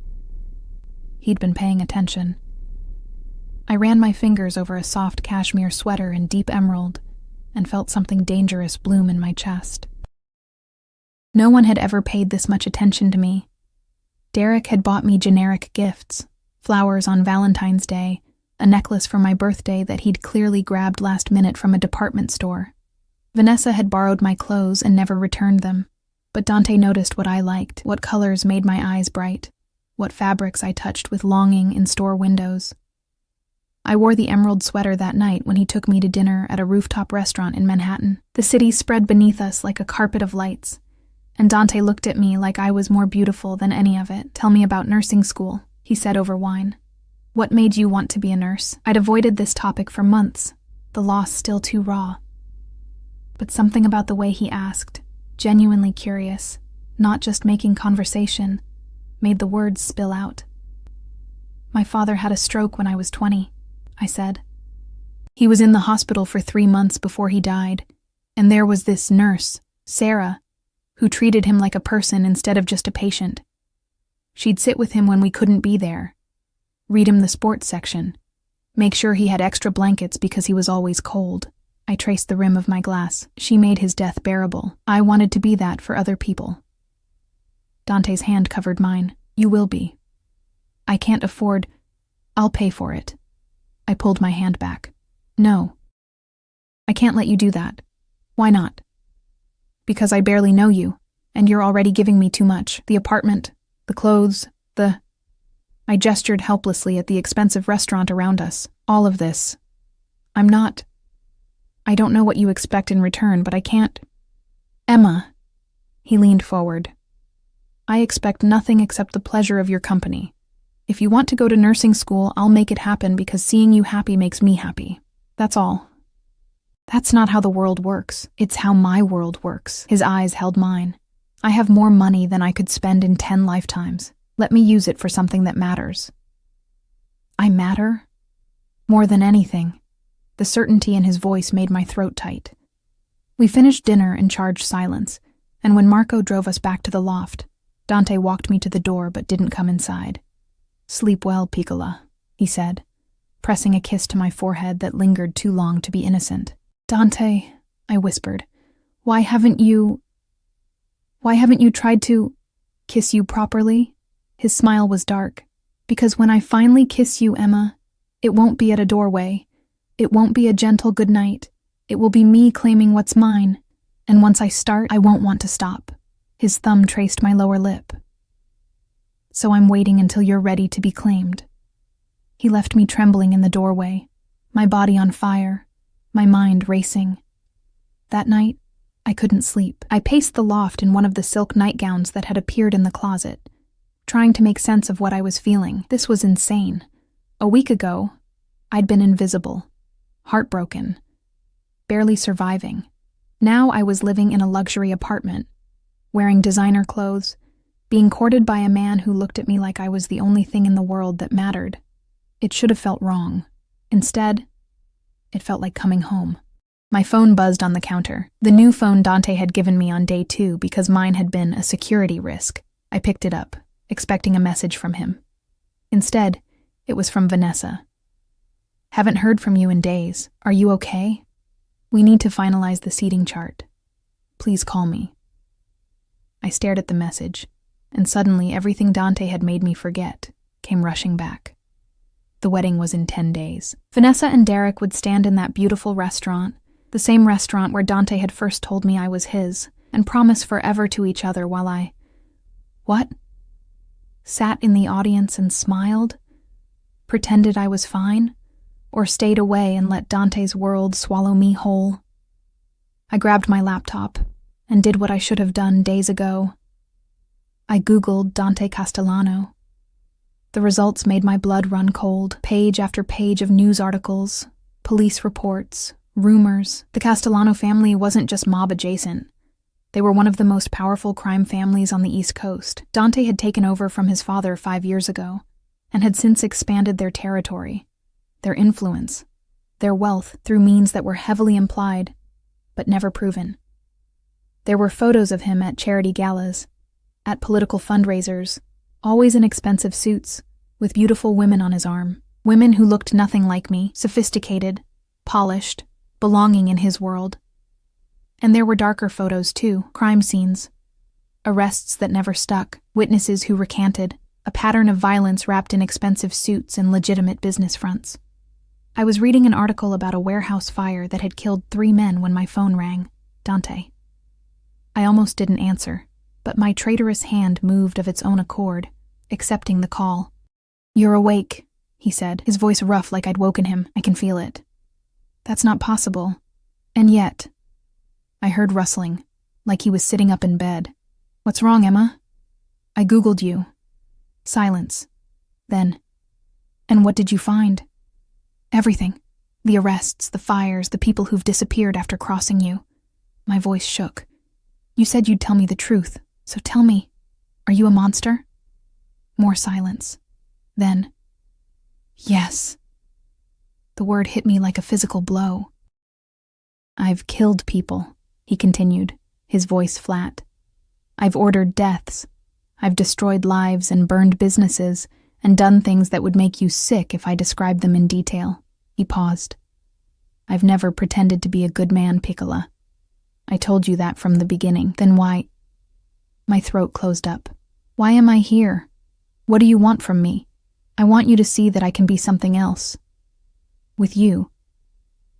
He'd been paying attention. I ran my fingers over a soft cashmere sweater in deep emerald and felt something dangerous bloom in my chest. No one had ever paid this much attention to me. Derek had bought me generic gifts, flowers on Valentine's Day, a necklace for my birthday that he'd clearly grabbed last minute from a department store. Vanessa had borrowed my clothes and never returned them, but Dante noticed what I liked, what colors made my eyes bright, what fabrics I touched with longing in store windows. I wore the emerald sweater that night when he took me to dinner at a rooftop restaurant in Manhattan. The city spread beneath us like a carpet of lights, and Dante looked at me like I was more beautiful than any of it. "Tell me about nursing school," he said over wine. "What made you want to be a nurse?" I'd avoided this topic for months, the loss still too raw. But something about the way he asked, genuinely curious, not just making conversation, made the words spill out. "My father had a stroke when I was 20, I said. "He was in the hospital for 3 months before he died, and there was this nurse, Sarah, who treated him like a person instead of just a patient. She'd sit with him when we couldn't be there, read him the sports section, make sure he had extra blankets because he was always cold." I I traced the rim of my glass. She made his death bearable. I wanted to be that for other people. Dante's hand covered mine. You will be. I can't afford. I'll pay for it. I pulled my hand back. No. I can't let you do that. Why not? Because I barely know you, and you're already giving me too much. The apartment, the clothes, I gestured helplessly at the expensive restaurant around us. All of this. I don't know what you expect in return, but I can't. Emma. He leaned forward. I expect nothing except the pleasure of your company. If you want to go to nursing school, I'll make it happen because seeing you happy makes me happy. That's all. That's not how the world works. It's how my world works. His eyes held mine. I have more money than I could spend in 10 lifetimes. Let me use it for something that matters. I matter? More than anything. The certainty in his voice made my throat tight. We finished dinner in charged silence, and when Marco drove us back to the loft, Dante walked me to the door but didn't come inside. Sleep well, Piccola, he said, pressing a kiss to my forehead that lingered too long to be innocent. Dante, I whispered, why haven't you tried to kiss you properly? His smile was dark. Because when I finally kiss you, Emma, it won't be at a doorway. It won't be a gentle goodnight. It will be me claiming what's mine. And once I start, I won't want to stop. His thumb traced my lower lip. So I'm waiting until you're ready to be claimed. He left me trembling in the doorway, my body on fire, my mind racing. That night, I couldn't sleep. I paced the loft in one of the silk nightgowns that had appeared in the closet, trying to make sense of what I was feeling. This was insane. A week ago, I'd been invisible, heartbroken, barely surviving. Now I was living in a luxury apartment, wearing designer clothes, being courted by a man who looked at me like I was the only thing in the world that mattered. It should have felt wrong. Instead, it felt like coming home. My phone buzzed on the counter. The new phone Dante had given me on day 2 because mine had been a security risk. I picked it up, expecting a message from him. Instead, it was from Vanessa. Haven't heard from you in days. Are you okay? We need to finalize the seating chart. Please call me. I stared at the message, and suddenly everything Dante had made me forget came rushing back. The wedding was in 10 days. Vanessa and Derek would stand in that beautiful restaurant, the same restaurant where Dante had first told me I was his, and promise forever to each other while I... What? Sat in the audience and smiled? Pretended I was fine? Or stayed away and let Dante's world swallow me whole? I grabbed my laptop and did what I should have done days ago. I Googled Dante Castellano. The results made my blood run cold. Page after page of news articles, police reports, rumors. The Castellano family wasn't just mob adjacent. They were one of the most powerful crime families on the East Coast. Dante had taken over from his father 5 years ago and had since expanded their territory, their influence, their wealth through means that were heavily implied but never proven. There were photos of him at charity galas, at political fundraisers, always in expensive suits, with beautiful women on his arm. Women who looked nothing like me, sophisticated, polished, belonging in his world. And there were darker photos too, crime scenes, arrests that never stuck, witnesses who recanted, a pattern of violence wrapped in expensive suits and legitimate business fronts. I was reading an article about a warehouse fire that had killed 3 men when my phone rang. Dante. I almost didn't answer, but my traitorous hand moved of its own accord, accepting the call. You're awake, he said, his voice rough like I'd woken him. I can feel it. That's not possible. And yet, I heard rustling, like he was sitting up in bed. What's wrong, Emma? I Googled you. Silence. Then, and what did you find? Everything. The arrests, the fires, the people who've disappeared after crossing you. My voice shook. You said you'd tell me the truth, so tell me, are you a monster? More silence. Then, yes. The word hit me like a physical blow. I've killed people, he continued, his voice flat. I've ordered deaths. I've destroyed lives and burned businesses and done things that would make you sick if I described them in detail. He paused. I've never pretended to be a good man, Piccola. I told you that from the beginning. Then why? My throat closed up. Why am I here? What do you want from me? I want you to see that I can be something else. With you.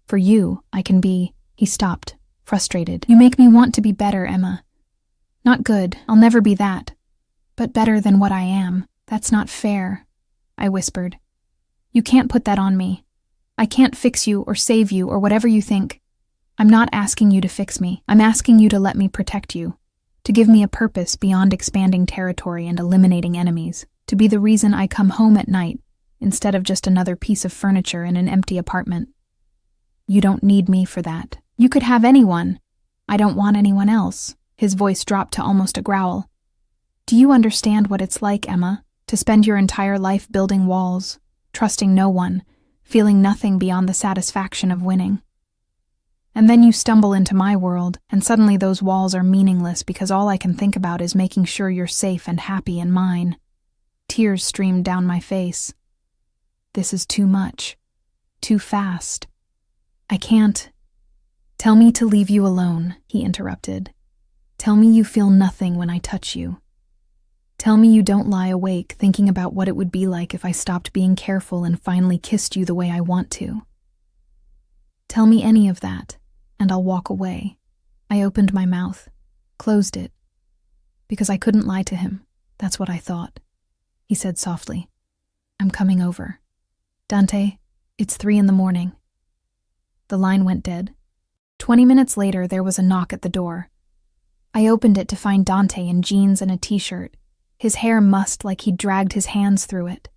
For you, I can be... He stopped, frustrated. You make me want to be better, Emma. Not good, I'll never be that. But better than what I am. That's not fair, I whispered. You can't put that on me. I can't fix you or save you or whatever you think. I'm not asking you to fix me. I'm asking you to let me protect you. To give me a purpose beyond expanding territory and eliminating enemies. To be the reason I come home at night, instead of just another piece of furniture in an empty apartment. You don't need me for that. You could have anyone. I don't want anyone else. His voice dropped to almost a growl. Do you understand what it's like, Emma, to spend your entire life building walls, trusting no one, feeling nothing beyond the satisfaction of winning? And then you stumble into my world, and suddenly those walls are meaningless because all I can think about is making sure you're safe and happy in mine. Tears streamed down my face. This is too much. Too fast. I can't. Tell me to leave you alone, he interrupted. Tell me you feel nothing when I touch you. Tell me you don't lie awake thinking about what it would be like if I stopped being careful and finally kissed you the way I want to. Tell me any of that, and I'll walk away. I opened my mouth, closed it, because I couldn't lie to him. That's what I thought. He said softly, I'm coming over. Dante, it's 3 a.m. The line went dead. 20 minutes later, there was a knock at the door. I opened it to find Dante in jeans and a t-shirt, his hair mussed like he'd dragged his hands through it,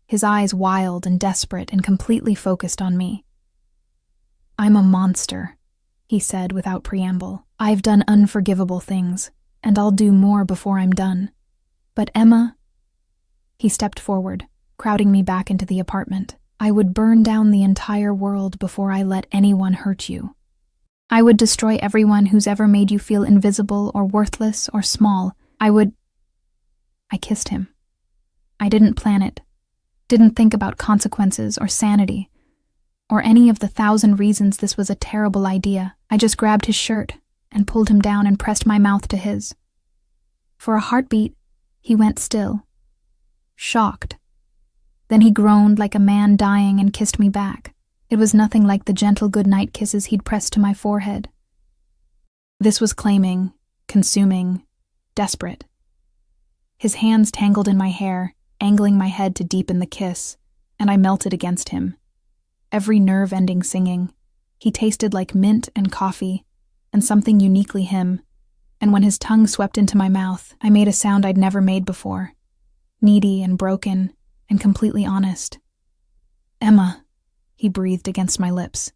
his eyes wild and desperate and completely focused on me. I'm a monster, he said without preamble. I've done unforgivable things, and I'll do more before I'm done. But Emma... He stepped forward, crowding me back into the apartment. I would burn down the entire world before I let anyone hurt you. I would destroy everyone who's ever made you feel invisible or worthless or small. I kissed him. I didn't plan it, didn't think about consequences or sanity, or any of the 1,000 reasons this was a terrible idea. I just grabbed his shirt and pulled him down and pressed my mouth to his. For a heartbeat, he went still, shocked. Then he groaned like a man dying and kissed me back. It was nothing like the gentle goodnight kisses he'd pressed to my forehead. This was claiming, consuming, desperate. His hands tangled in my hair, angling my head to deepen the kiss, and I melted against him. Every nerve ending singing. He tasted like mint and coffee, and something uniquely him, and when his tongue swept into my mouth, I made a sound I'd never made before. Needy and broken, and completely honest. Emma, he breathed against my lips.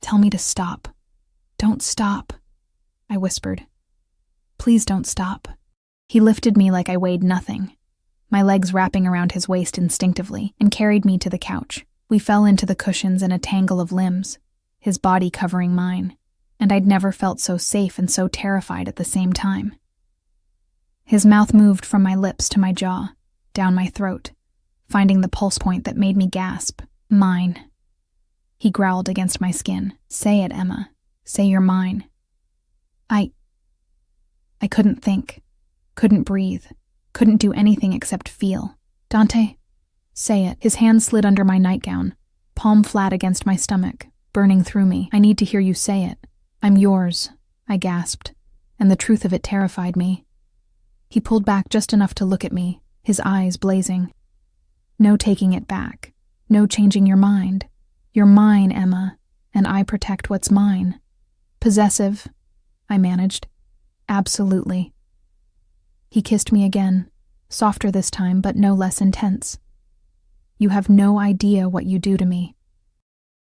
Tell me to stop. Don't stop, I whispered. Please don't stop. He lifted me like I weighed nothing, my legs wrapping around his waist instinctively, and carried me to the couch. We fell into the cushions in a tangle of limbs, his body covering mine, and I'd never felt so safe and so terrified at the same time. His mouth moved from my lips to my jaw, down my throat, finding the pulse point that made me gasp. Mine. He growled against my skin. Say it, Emma. Say you're mine. I couldn't think, couldn't breathe, couldn't do anything except feel. Dante, say it. His hand slid under my nightgown, palm flat against my stomach, burning through me. I need to hear you say it. I'm yours, I gasped, and the truth of it terrified me. He pulled back just enough to look at me, his eyes blazing. No taking it back. No changing your mind. You're mine, Emma, and I protect what's mine. Possessive, I managed. Absolutely. He kissed me again, softer this time, but no less intense. You have no idea what you do to me.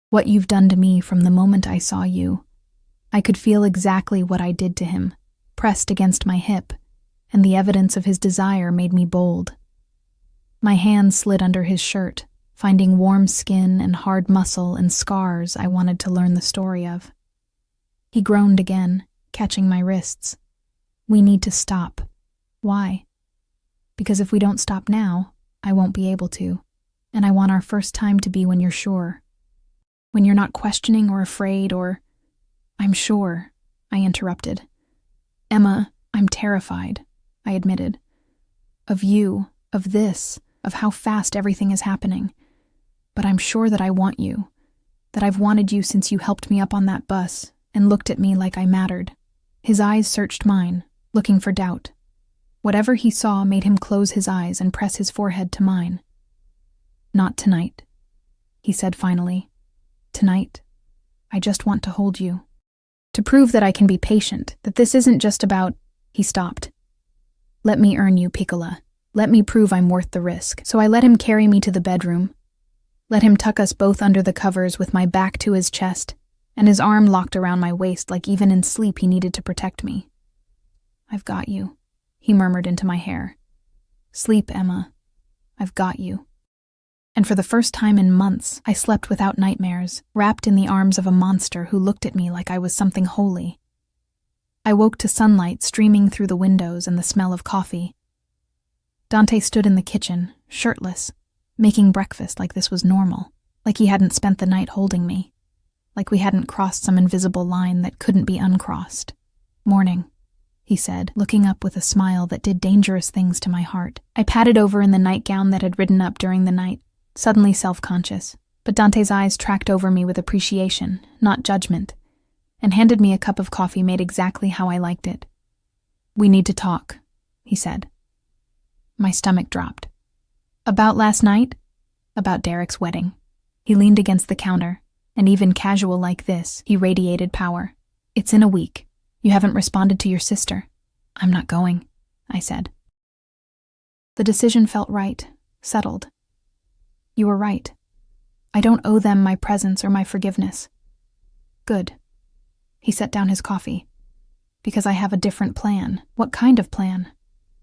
What you've done to me from the moment I saw you. I could feel exactly what I did to him, pressed against my hip, and the evidence of his desire made me bold. My hand slid under his shirt, finding warm skin and hard muscle and scars I wanted to learn the story of. He groaned again, catching my wrists. We need to stop. Why? Because if we don't stop now, I won't be able to, and I want our first time to be when you're sure. When you're not questioning or afraid or... I'm sure, I interrupted. Emma, I'm terrified, I admitted. Of you, of this, of how fast everything is happening. But I'm sure that I want you, that I've wanted you since you helped me up on that bus and looked at me like I mattered. His eyes searched mine, looking for doubt. Whatever he saw made him close his eyes and press his forehead to mine. Not tonight, he said finally. Tonight, I just want to hold you. To prove that I can be patient, that this isn't just about... He stopped. Let me earn you, Piccola. Let me prove I'm worth the risk. So I let him carry me to the bedroom. Let him tuck us both under the covers with my back to his chest, and his arm locked around my waist like even in sleep he needed to protect me. I've got you, he murmured into my hair. Sleep, Emma. I've got you. And for the first time in months, I slept without nightmares, wrapped in the arms of a monster who looked at me like I was something holy. I woke to sunlight streaming through the windows and the smell of coffee. Dante stood in the kitchen, shirtless, making breakfast like this was normal, like he hadn't spent the night holding me, like we hadn't crossed some invisible line that couldn't be uncrossed. Morning, he said, looking up with a smile that did dangerous things to my heart. I patted over in the nightgown that had ridden up during the night, suddenly self-conscious, but Dante's eyes tracked over me with appreciation, not judgment, and handed me a cup of coffee made exactly how I liked it. We need to talk, he said. My stomach dropped. About last night? About Derek's wedding. He leaned against the counter, and even casual like this, he radiated power. It's in a week. You haven't responded to your sister. I'm not going, I said. The decision felt right, settled. You were right. I don't owe them my presence or my forgiveness. Good. He set down his coffee. Because I have a different plan. What kind of plan?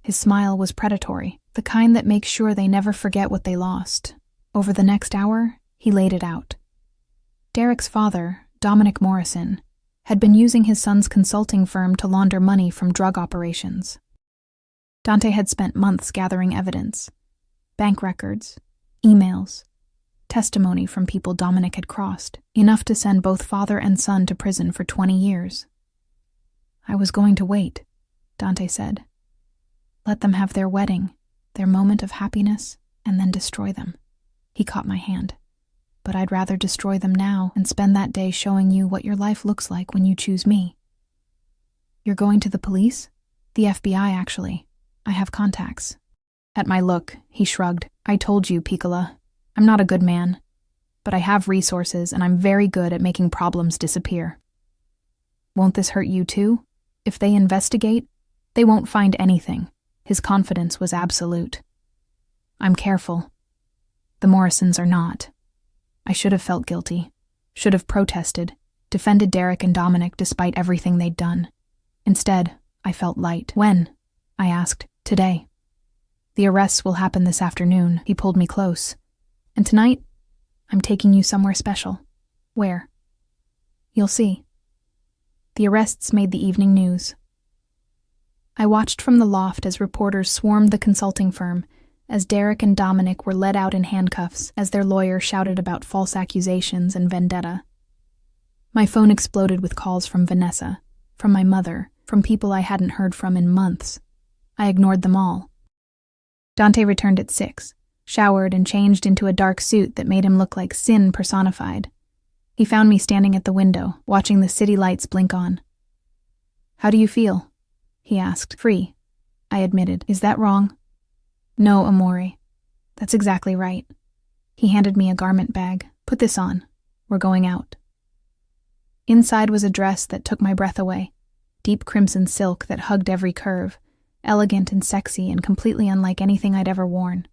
His smile was predatory, the kind that makes sure they never forget what they lost. Over the next hour, he laid it out. Derek's father, Dominic Morrison, had been using his son's consulting firm to launder money from drug operations. Dante had spent months gathering evidence, bank records, emails, testimony from people Dominic had crossed, enough to send both father and son to prison for 20 years. I was going to wait, Dante said. Let them have their wedding, their moment of happiness, and then destroy them. He caught my hand. But I'd rather destroy them now and spend that day showing you what your life looks like when you choose me. You're going to the police? The FBI, actually. I have contacts. At my look, he shrugged. I told you, Piccola. I'm not a good man. But I have resources and I'm very good at making problems disappear. Won't this hurt you too? If they investigate, they won't find anything. His confidence was absolute. I'm careful. The Morrisons are not. I should have felt guilty, should have protested, defended Derek and Dominic despite everything they'd done. Instead, I felt light. When? I asked. Today. The arrests will happen this afternoon. He pulled me close. And tonight, I'm taking you somewhere special. Where? You'll see. The arrests made the evening news. I watched from the loft as reporters swarmed the consulting firm, as Derek and Dominic were led out in handcuffs as their lawyer shouted about false accusations and vendetta. My phone exploded with calls from Vanessa, from my mother, from people I hadn't heard from in months. I ignored them all. Dante returned at 6, showered and changed into a dark suit that made him look like sin personified. He found me standing at the window, watching the city lights blink on. How do you feel? He asked. Free, I admitted. Is that wrong? No, Amore. That's exactly right. He handed me a garment bag. Put this on. We're going out. Inside was a dress that took my breath away. Deep crimson silk that hugged every curve, elegant and sexy and completely unlike anything I'd ever worn.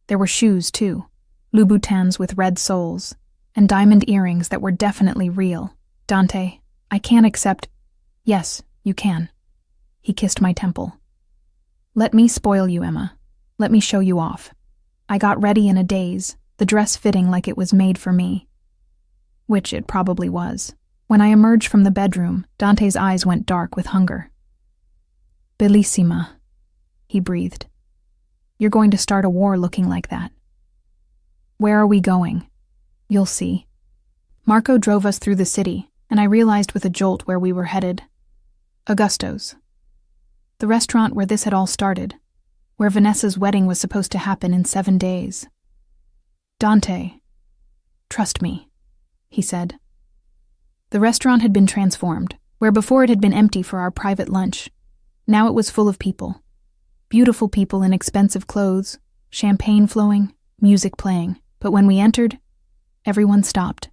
There were shoes, too. Louboutins with red soles, and diamond earrings that were definitely real. Dante, I can't accept... Yes, you can. He kissed my temple. Let me spoil you, Emma. Let me show you off. I got ready in a daze, the dress fitting like it was made for me. Which it probably was. When I emerged from the bedroom, Dante's eyes went dark with hunger. Bellissima, he breathed. You're going to start a war looking like that. Where are we going? You'll see. Marco drove us through the city, and I realized with a jolt where we were headed. Augusto's. The restaurant where this had all started, where Vanessa's wedding was supposed to happen in 7 days. Dante. Trust me, he said. The restaurant had been transformed, where before it had been empty for our private lunch. Now it was full of people. Beautiful people in expensive clothes, champagne flowing, music playing. But when we entered, everyone stopped,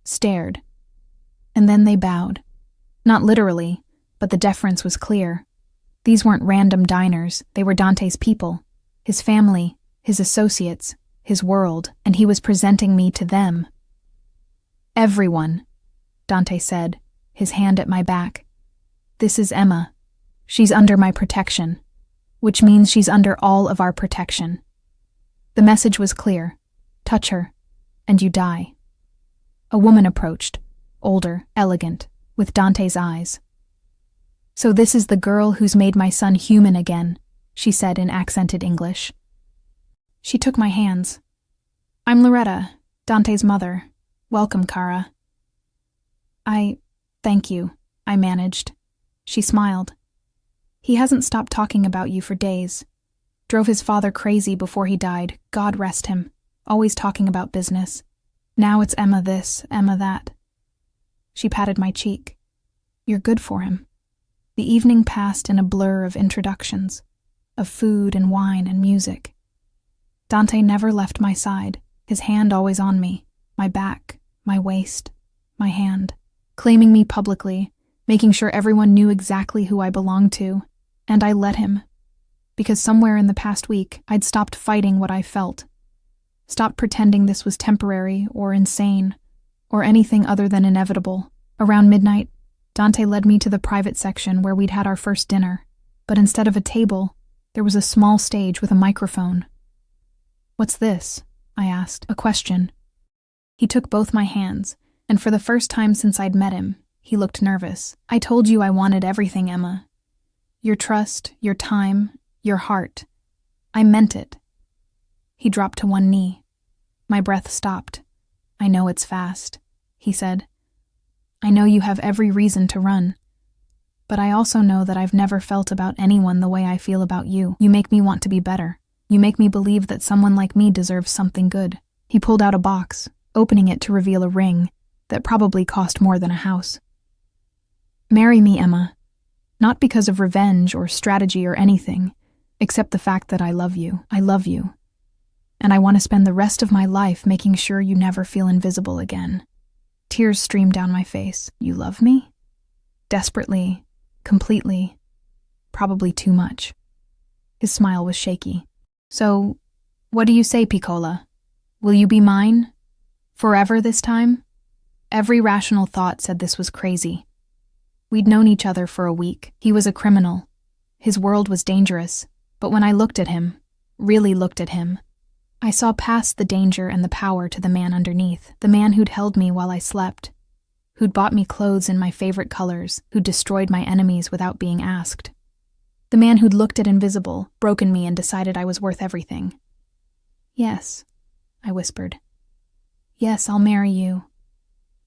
stared, and then they bowed. Not literally, but the deference was clear. These weren't random diners, they were Dante's people, his family, his associates, his world, and he was presenting me to them. Everyone, Dante said, his hand at my back. This is Emma. She's under my protection, which means she's under all of our protection. The message was clear. Touch her, and you die. A woman approached, older, elegant, with Dante's eyes. So this is the girl who's made my son human again, she said in accented English. She took my hands. I'm Loretta, Dante's mother. Welcome, Cara. Thank you, I managed. She smiled. He hasn't stopped talking about you for days. Drove his father crazy before he died, God rest him. Always talking about business. Now it's Emma this, Emma that. She patted my cheek. You're good for him. The evening passed in a blur of introductions, of food and wine and music. Dante never left my side, his hand always on me, my back, my waist, my hand, claiming me publicly, making sure everyone knew exactly who I belonged to, and I let him. Because somewhere in the past week, I'd stopped fighting what I felt. Stopped pretending this was temporary or insane, or anything other than inevitable. Around midnight, Dante led me to the private section where we'd had our first dinner, but instead of a table, there was a small stage with a microphone. What's this? I asked, a question. He took both my hands, and for the first time since I'd met him, he looked nervous. I told you I wanted everything, Emma. Your trust, your time, your heart. I meant it. He dropped to one knee. My breath stopped. I know it's fast, he said. I know you have every reason to run. But I also know that I've never felt about anyone the way I feel about you. You make me want to be better. You make me believe that someone like me deserves something good. He pulled out a box, opening it to reveal a ring that probably cost more than a house. Marry me, Emma. Not because of revenge or strategy or anything, except the fact that I love you. I love you. And I want to spend the rest of my life making sure you never feel invisible again. Tears streamed down my face. You love me? Desperately, completely, probably too much. His smile was shaky. So, what do you say, Piccola? Will you be mine? Forever this time? Every rational thought said this was crazy. We'd known each other for a week. He was a criminal. His world was dangerous. But when I looked at him, really looked at him, I saw past the danger and the power to the man underneath, the man who'd held me while I slept, who'd bought me clothes in my favorite colors, who'd destroyed my enemies without being asked. The man who'd looked at invisible, broken me, and decided I was worth everything. Yes, I whispered. Yes, I'll marry you.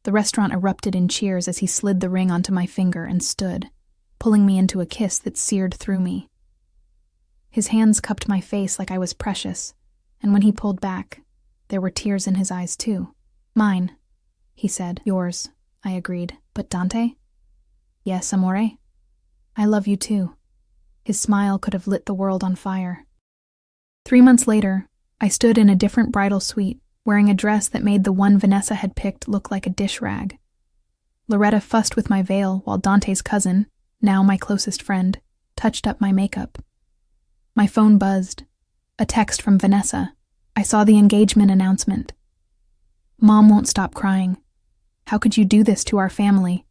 The restaurant erupted in cheers as he slid the ring onto my finger and stood, pulling me into a kiss that seared through me. His hands cupped my face like I was precious, and when he pulled back, there were tears in his eyes too. Mine, he said. Yours, I agreed. But Dante? Yes, amore? I love you too. His smile could have lit the world on fire. 3 months later, I stood in a different bridal suite, wearing a dress that made the one Vanessa had picked look like a dish rag. Loretta fussed with my veil while Dante's cousin, now my closest friend, touched up my makeup. My phone buzzed. A text from Vanessa. I saw the engagement announcement. Mom won't stop crying. How could you do this to our family?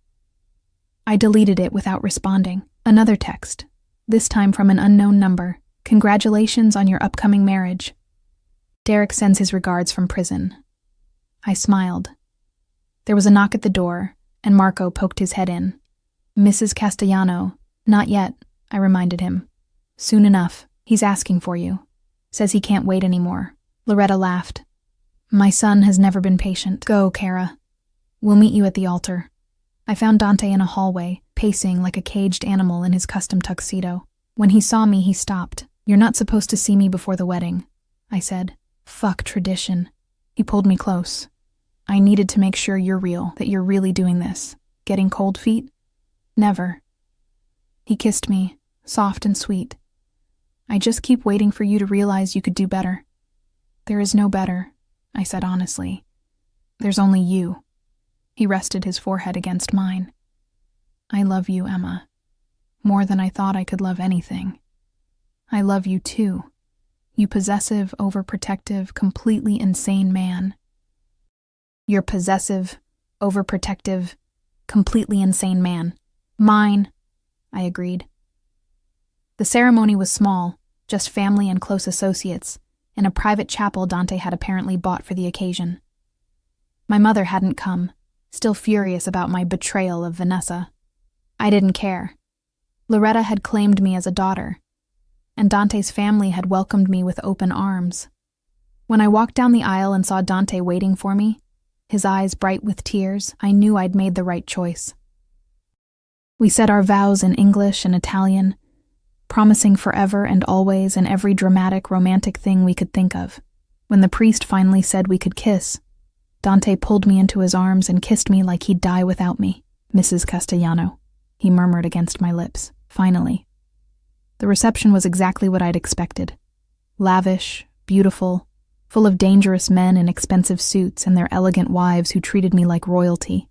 I deleted it without responding. Another text, this time from an unknown number. Congratulations on your upcoming marriage. Derek sends his regards from prison. I smiled. There was a knock at the door, and Marco poked his head in. Mrs. Castellano. Not yet, I reminded him. Soon enough. He's asking for you. Says he can't wait anymore. Loretta laughed. My son has never been patient. Go, Cara. We'll meet you at the altar. I found Dante in a hallway, pacing like a caged animal in his custom tuxedo. When he saw me, he stopped. You're not supposed to see me before the wedding, I said. Fuck tradition. He pulled me close. I needed to make sure you're real, that you're really doing this. Getting cold feet? Never. He kissed me, soft and sweet. I just keep waiting for you to realize you could do better. There is no better, I said honestly. There's only you. He rested his forehead against mine. I love you, Emma. More than I thought I could love anything. I love you too. You possessive, overprotective, completely insane man. You're possessive, overprotective, completely insane man. Mine, I agreed. The ceremony was small, just family and close associates, in a private chapel Dante had apparently bought for the occasion. My mother hadn't come, still furious about my betrayal of Vanessa. I didn't care. Loretta had claimed me as a daughter, and Dante's family had welcomed me with open arms. When I walked down the aisle and saw Dante waiting for me, his eyes bright with tears, I knew I'd made the right choice. We said our vows in English and Italian, promising forever and always in every dramatic, romantic thing we could think of. When the priest finally said we could kiss, Dante pulled me into his arms and kissed me like he'd die without me. Mrs. Castellano, he murmured against my lips, finally. The reception was exactly what I'd expected. Lavish, beautiful, full of dangerous men in expensive suits and their elegant wives who treated me like royalty.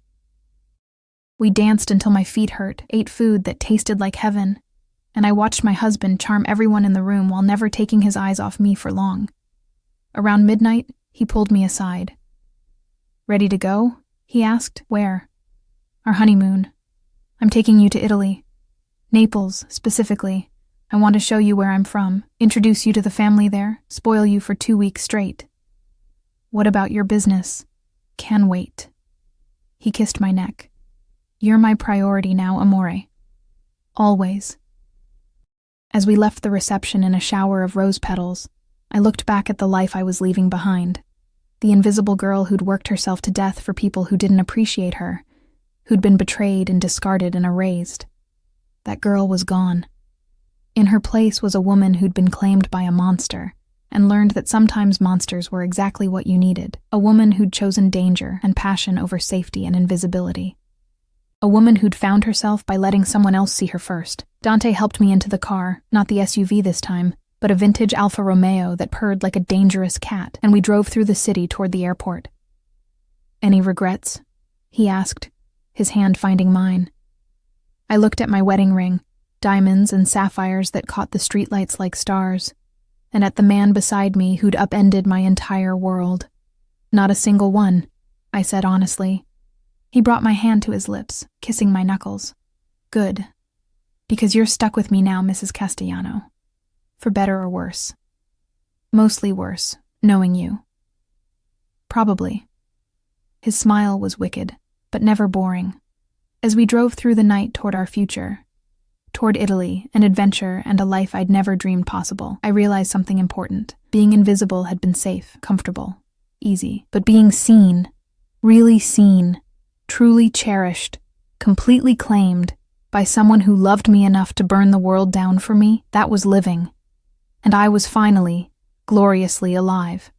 We danced until my feet hurt, ate food that tasted like heaven, and I watched my husband charm everyone in the room while never taking his eyes off me for long. Around midnight, he pulled me aside. Ready to go? He asked. Where? Our honeymoon. I'm taking you to Italy. Naples, specifically. I want to show you where I'm from, introduce you to the family there, spoil you for 2 weeks straight. What about your business? Can wait. He kissed my neck. You're my priority now, amore. Always. As we left the reception in a shower of rose petals, I looked back at the life I was leaving behind. The invisible girl who'd worked herself to death for people who didn't appreciate her, who'd been betrayed and discarded and erased. That girl was gone. In her place was a woman who'd been claimed by a monster, and learned that sometimes monsters were exactly what you needed. A woman who'd chosen danger and passion over safety and invisibility. A woman who'd found herself by letting someone else see her first. Dante helped me into the car, not the SUV this time, but a vintage Alfa Romeo that purred like a dangerous cat, and we drove through the city toward the airport. Any regrets? He asked, his hand finding mine. I looked at my wedding ring, diamonds and sapphires that caught the streetlights like stars, and at the man beside me who'd upended my entire world. Not a single one, I said honestly. He brought my hand to his lips, kissing my knuckles. Good. Because you're stuck with me now, Mrs. Castellano. For better or worse. Mostly worse, knowing you. Probably. His smile was wicked, but never boring. As we drove through the night toward our future, toward Italy, an adventure and a life I'd never dreamed possible, I realized something important. Being invisible had been safe, comfortable, easy. But being seen, really seen, truly cherished, completely claimed, by someone who loved me enough to burn the world down for me, that was living. And I was finally, gloriously alive.